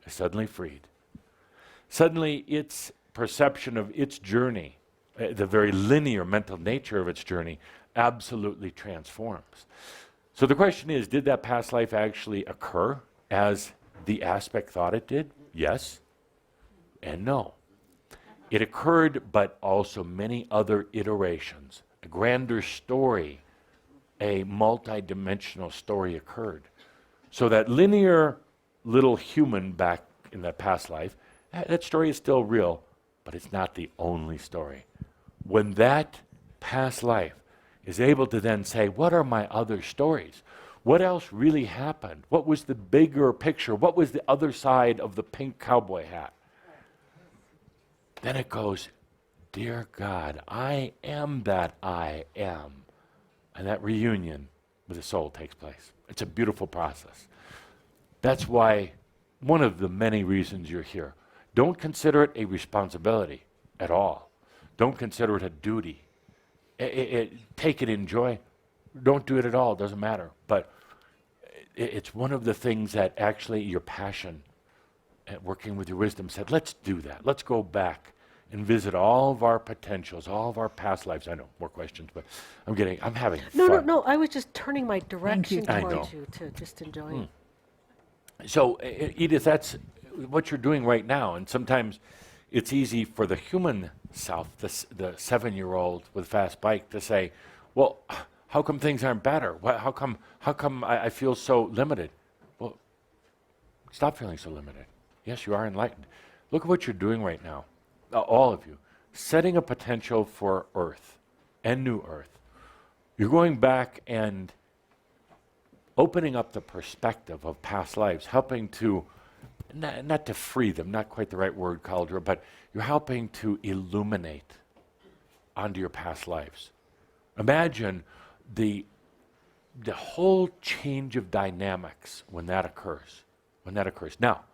is suddenly freed. Suddenly its perception of its journey, the very linear mental nature of its journey, absolutely transforms. So the question is, did that past life actually occur as the aspect thought it did? Yes and no. It occurred, but also many other iterations. A grander story, a multi-dimensional story occurred. So that linear little human back in that past life, that story is still real, but it's not the only story. When that past life is able to then say, what are my other stories? What else really happened? What was the bigger picture? What was the other side of the pink cowboy hat? Then it goes, dear God, I am that I am. And that reunion with the soul takes place. It's a beautiful process. That's why, one of the many reasons you're here. Don't consider it a responsibility at all. Don't consider it a duty. Take it in joy. Don't do it at all, doesn't matter. But it's one of the things that actually your passion at working with your wisdom said, let's do that. Let's go back and visit all of our potentials, all of our past lives. I know, more questions, but I'm having fun. No, I was just turning my direction I towards know. you to just enjoy it. So, Edith, that's what you're doing right now. And sometimes it's easy for the human self, the 7-year-old with a fast bike, to say, well, how come things aren't better? How come I feel so limited? Well, stop feeling so limited. Yes, you are enlightened. Look at what you're doing right now, all of you, setting a potential for Earth and New Earth. You're going back and opening up the perspective of past lives, helping to, not to free them, not quite the right word, Cauldre, but you're helping to illuminate onto your past lives. Imagine the whole change of dynamics when that occurs. Now,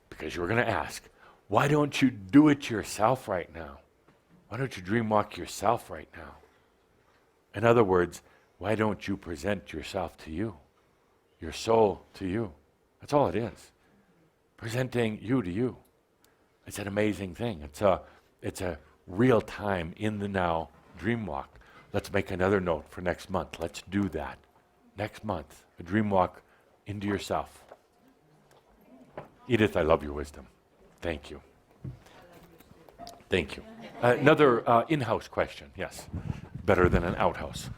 because you were going to ask, why don't you do it yourself right now? Why don't you dream walk yourself right now? In other words, why don't you present yourself to you? Your soul to you. That's all it is. Presenting you to you. It's an amazing thing. It's a real time, in the now dream walk. Let's make another note for next month. Let's do that. Next month, a dream walk into yourself. Edith, I love your wisdom. Thank you. Thank you. Another in-house question, yes. Better than an outhouse.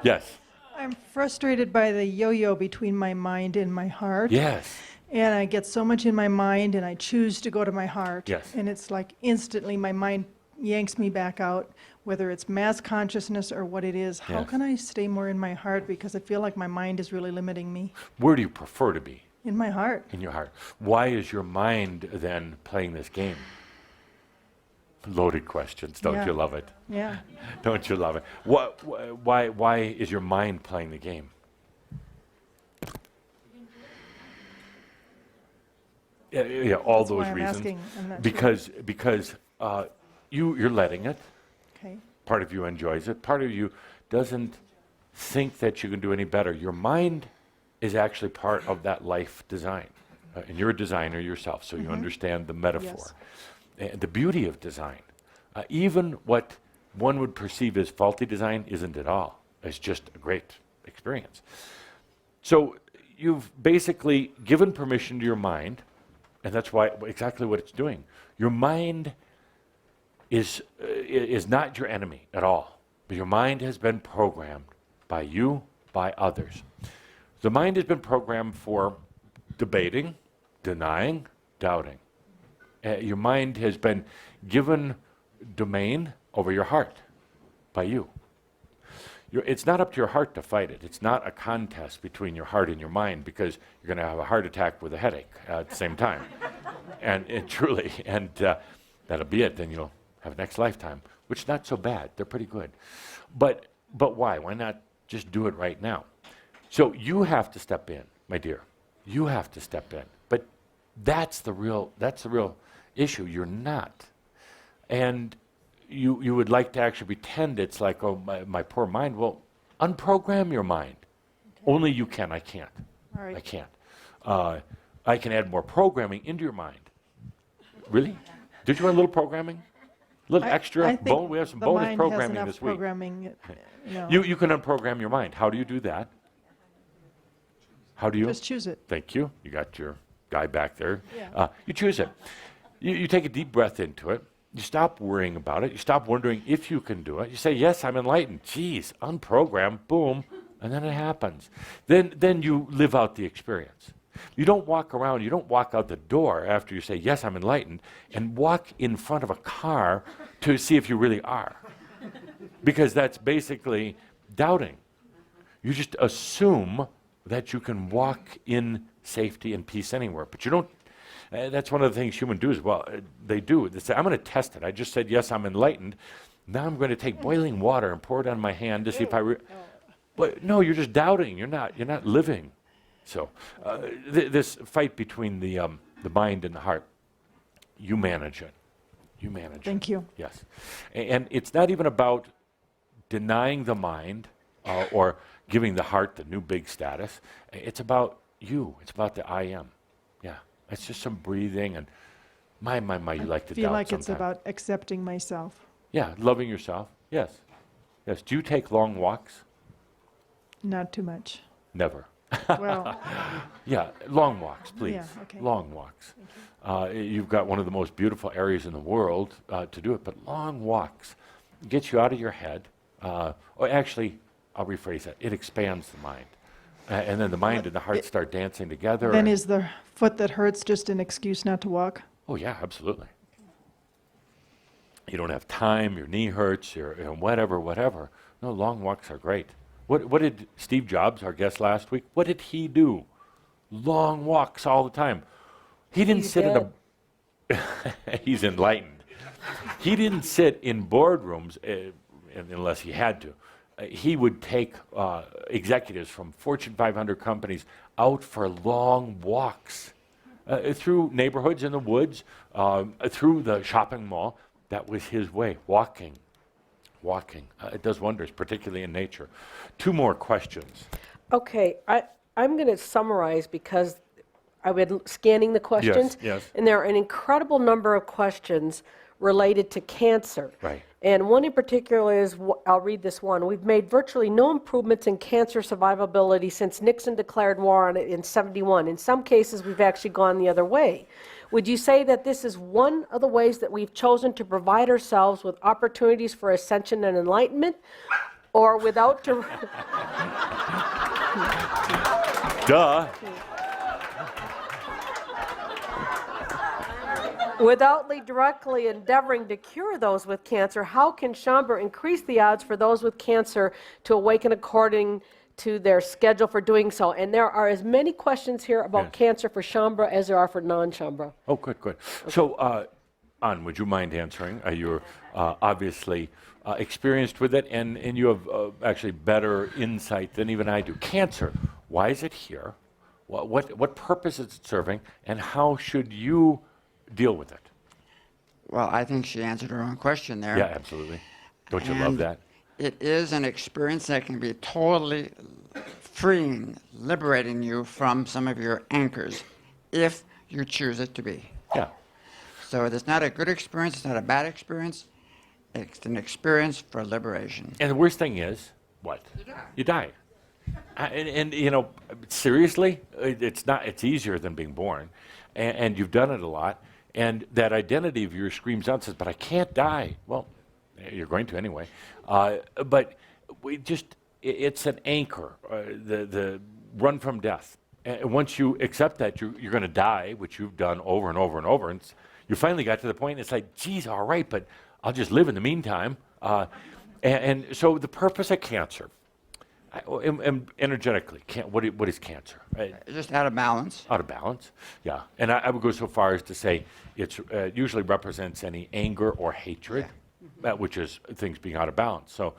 Yes. I'm frustrated by the yo-yo between my mind and my heart. Yes. And I get so much in my mind and I choose to go to my heart. Yes. And it's like instantly my mind yanks me back out, whether it's mass consciousness or what it is. How Yes. can I stay more in my heart? Because I feel like my mind is really limiting me. Where do you prefer to be? In my heart. In your heart. Why is your mind then playing this game? Loaded questions, don't Yeah. you love it? Yeah. Don't you love it? Why is your mind playing the game? Yeah, all That's those why I'm reasons. asking. I'm not Because you're letting it. sure. Okay. Part of you enjoys it. Part of you doesn't think that you can do any better. Your mind is actually part of that life design. And you're a designer yourself, so you understand the metaphor. And the beauty of design. Even what one would perceive as faulty design isn't at all. It's just a great experience. So you've basically given permission to your mind, and that's why exactly what it's doing. Your mind is not your enemy at all, but your mind has been programmed by you, by others. The mind has been programmed for debating, denying, doubting. Your mind has been given domain over your heart by you. It's not up to your heart to fight it. It's not a contest between your heart and your mind, because you're going to have a heart attack with a headache at the same time. and truly, that'll be it. Then you'll have next lifetime, which is not so bad. They're pretty good. But why? Why not just do it right now? So you have to step in, my dear. You have to step in. But that's the real issue. You're not. And you would like to actually pretend it's like, oh, my poor mind. Well, unprogram your mind. Okay. Only you can. I can't. All right. I can't. I can add more programming into your mind. Really? Did you want a little programming? Little extra I think bone. We have some the bonus mind has programming enough this week. programming, You can unprogram your mind. How do you do that? How do you? just choose it. Thank you. You got your guy back there. Yeah. You choose it. You take a deep breath into it. You stop worrying about it. You stop wondering if you can do it. You say, yes, I'm enlightened. Geez, unprogram, boom, and then it happens. Then you live out the experience. You don't walk around, you don't walk out the door after you say, yes, I'm enlightened, and walk in front of a car to see if you really are. Because that's basically doubting. You just assume that you can walk in safety and peace anywhere, but you don't. That's one of the things humans do as well. They do. They say, I'm going to test it. I just said, yes, I'm enlightened. Now I'm going to take boiling water and pour it on my hand to see if I. But no, you're just doubting. You're not living. So this fight between the mind and the heart, you manage it. You manage it. Thank you. Yes. And it's not even about denying the mind or giving the heart the new big status. It's about you. It's about the I am. Yeah. It's just some breathing and my, you like to doubt I feel like sometimes. it's about accepting myself. Yeah, loving yourself. Yes. Yes. Do you take long walks? Not too much. Never. Well, Yeah, long walks, please. Yeah, okay. Long walks. You've got one of the most beautiful areas in the world to do it, but long walks get you out of your head. Or actually, I'll rephrase that. It expands the mind. And then the mind and the heart start dancing together. then and- is the foot that hurts just an excuse not to walk? Oh, yeah, absolutely. You don't have time, your knee hurts, whatever. No, long walks are great. What did Steve Jobs, our guest last week, what did he do? Long walks all the time. He didn't He's sit in a... He's enlightened. He didn't sit in boardrooms unless he had to. He would take executives from Fortune 500 companies out for long walks through neighborhoods in the woods, through the shopping mall. That was his way, walking. It does wonders, particularly in nature. 2 more questions. Okay, I'm going to summarize because I've been scanning the questions. yes. And there are an incredible number of questions related to cancer. Right. And one in particular is, I'll read this one. We've made virtually no improvements in cancer survivability since Nixon declared war on it in '71. In some cases, we've actually gone the other way. Would you say that this is one of the ways that we've chosen to provide ourselves with opportunities for ascension and enlightenment? Or without Duh. Without directly endeavoring to cure those with cancer, how can Shaumbra increase the odds for those with cancer to awaken according to their schedule for doing so? And there are as many questions here about Yes. cancer for Shaumbra as there are for non-Shaumbra. Oh, good. So, Ann, would you mind answering? You're obviously experienced with it, and you have actually better insight than even I do. Cancer, why is it here? What purpose is it serving, and how should you deal with it? Well, I think she answered her own question there. Yeah, absolutely. Don't you love And that? It is an experience that can be totally freeing, liberating you from some of your anchors, if you choose it to be. Yeah. So it's not a good experience, it's not a bad experience, it's an experience for liberation. And the worst thing is, what? You die. And you know, seriously, it's easier than being born. And you've done it a lot. And that identity of yours screams out and says, but I can't die. Well, you're going to anyway. But it's an anchor, the run from death. And once you accept that, you're going to die, which you've done over and over and over. And you finally got to the point, it's like, geez, all right, but I'll just live in the meantime. And so the purpose of cancer, energetically, what is cancer? Just out of balance. Out of balance, yeah. And I would go so far as to say it usually represents any anger or hatred, which is things being out of balance. So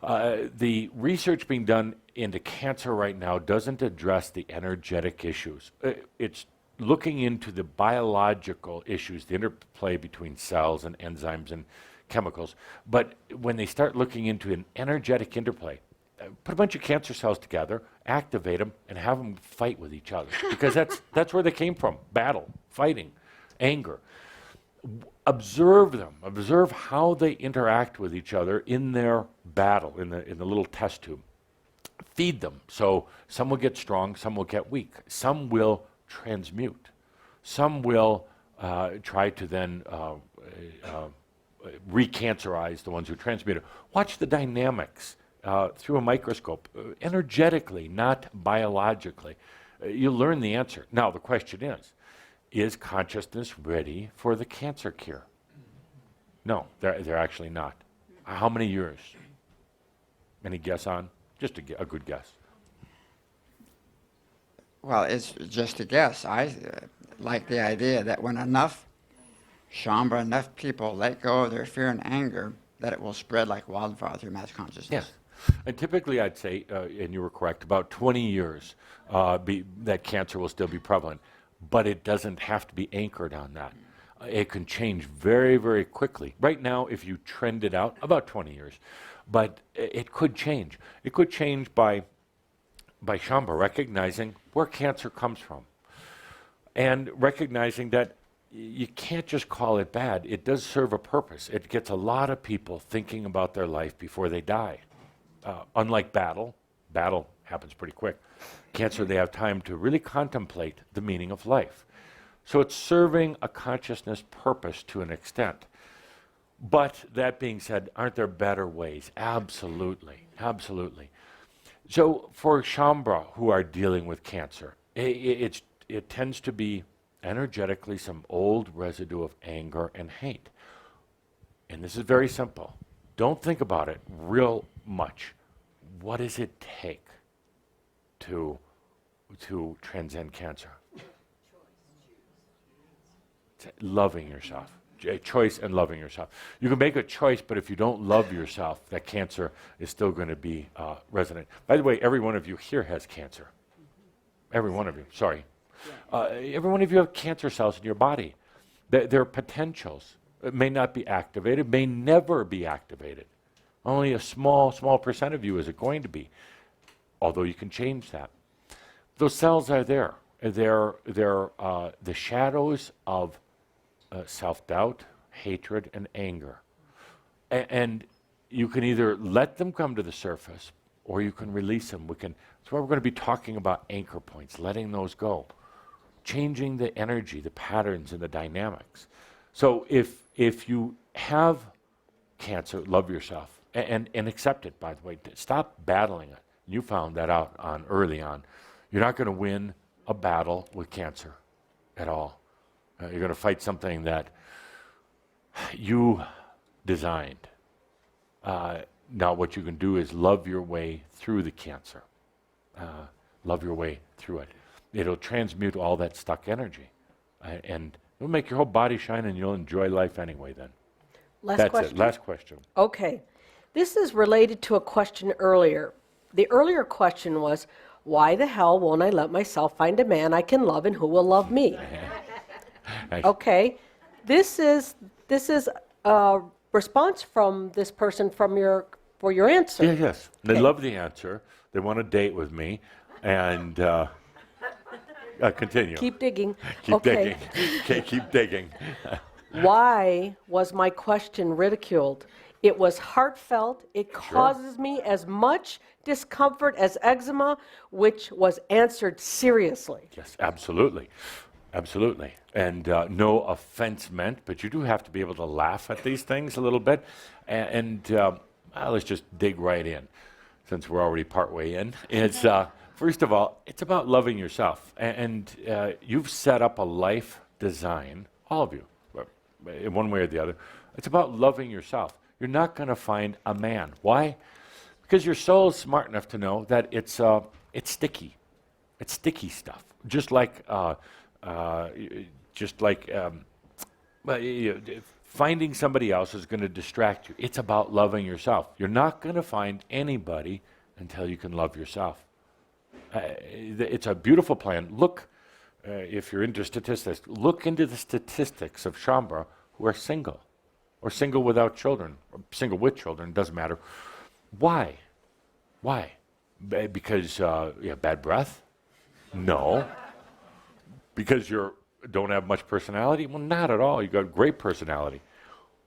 the research being done into cancer right now doesn't address the energetic issues. It's looking into the biological issues, the interplay between cells and enzymes and chemicals. But when they start looking into an energetic interplay, put a bunch of cancer cells together, activate them, and have them fight with each other. Because that's where they came from, battle, fighting, anger. Observe them. Observe how they interact with each other in their battle, in the little test tube. Feed them. So some will get strong, some will get weak. Some will transmute. Some will try to then recancerize the ones who transmute it. Watch the dynamics through a microscope, energetically, not biologically. You'll learn the answer. Now, the question is consciousness ready for the cancer cure? No, they're actually not. How many years? Any guess on? Just a good guess. Well, it's just a guess. I like the idea that when enough people let go of their fear and anger, that it will spread like wildfire through mass consciousness. Yes. And typically, I'd say, and you were correct, about 20 years that cancer will still be prevalent. But it doesn't have to be anchored on that. It can change very, very quickly. Right now, if you trend it out, about 20 years. But it could change. It could change by Shambha recognizing where cancer comes from. And recognizing that you can't just call it bad. It does serve a purpose. It gets a lot of people thinking about their life before they die. Unlike battle happens pretty quick. Cancer, they have time to really contemplate the meaning of life. So it's serving a consciousness purpose to an extent. But that being said, aren't there better ways? Absolutely, absolutely. So for Shambha who are dealing with cancer, it tends to be energetically some old residue of anger and hate. And this is very simple. Don't think about it real much. What does it take to transcend cancer? Loving yourself. Choice and loving yourself. You can make a choice, but if you don't love yourself, that cancer is still going to be resident. By the way, every one of you here has cancer. Every one of you, sorry. Every one of you have cancer cells in your body. They're potentials. It may not be activated, may never be activated. Only a small percent of you is it going to be, although you can change that. Those cells are there. They're the shadows of self-doubt, hatred, and anger. And you can either let them come to the surface or you can release them. That's why we're going to be talking about anchor points, letting those go, changing the energy, the patterns, and the dynamics. So if you have cancer, love yourself and accept it, by the way. Stop battling it. You found that out early on. You're not going to win a battle with cancer at all. You're going to fight something that you designed. Now what you can do is love your way through the cancer. Love your way through it. It'll transmute all that stuck energy. And it'll make your whole body shine and you'll enjoy life anyway then. Last question. It. Last question. Okay. This is related to a question earlier. The earlier question was, why the hell won't I let myself find a man I can love and who will love me? Nice. Okay. This is a response from this person for your answer. Yes. They Okay. love the answer. They want to date with me. And continue. Keep digging. Keep Okay. digging. Okay, keep digging. Why was my question ridiculed? It was heartfelt. It causes me as much discomfort as eczema, which was answered seriously. Yes, absolutely. Absolutely. And no offense meant, but you do have to be able to laugh at these things a little bit. Let's just dig right in, since we're already partway in. It's first of all, it's about loving yourself. And you've set up a life design, all of you, in one way or the other. It's about loving yourself. You're not going to find a man. Why? Because your soul is smart enough to know that it's sticky. It's sticky stuff. Just like finding somebody else is going to distract you. It's about loving yourself. You're not going to find anybody until you can love yourself. It's a beautiful plan. Look, if you're into statistics, look into the statistics of Shambha who are single, or single without children, or single with children, doesn't matter. Why? Why? Because you have bad breath? No. Because you're don't have much personality? Well, not at all. You got great personality.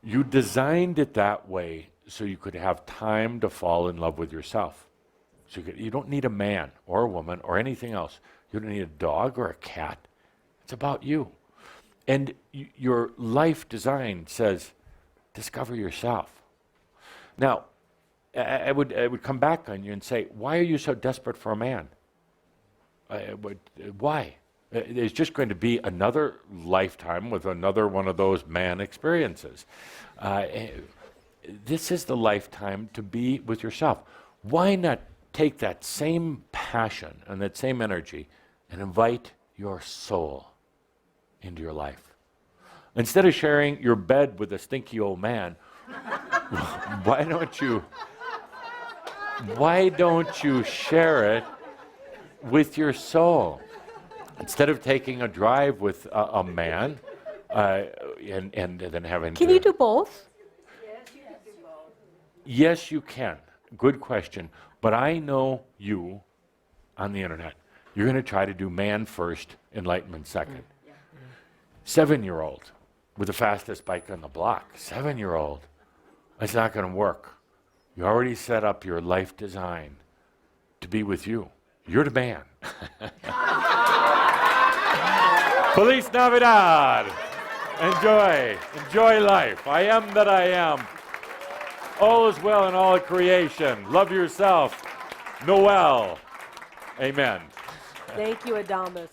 You designed it that way so you could have time to fall in love with yourself. So you don't need a man or a woman or anything else. You don't need a dog or a cat. It's about you. And your life design says, discover yourself. Now, I would come back on you and say, why are you so desperate for a man? Why? There's just going to be another lifetime with another one of those man experiences. This is the lifetime to be with yourself. Why not take that same passion and that same energy and invite your soul into your life? Instead of sharing your bed with a stinky old man, why don't you share it with your soul? Instead of taking a drive with a man and then having Can to... you do both? Yes, you can. Good question. But I know you on the internet. You're going to try to do man first, enlightenment second. 7-year-old with the fastest bike on the block. 7-year-old. It's not going to work. You already set up your life design to be with you. You're the man. Feliz Navidad. Enjoy life. I am that I am. All is well in all creation. Love yourself. Noel. Amen. Thank you, Adamus.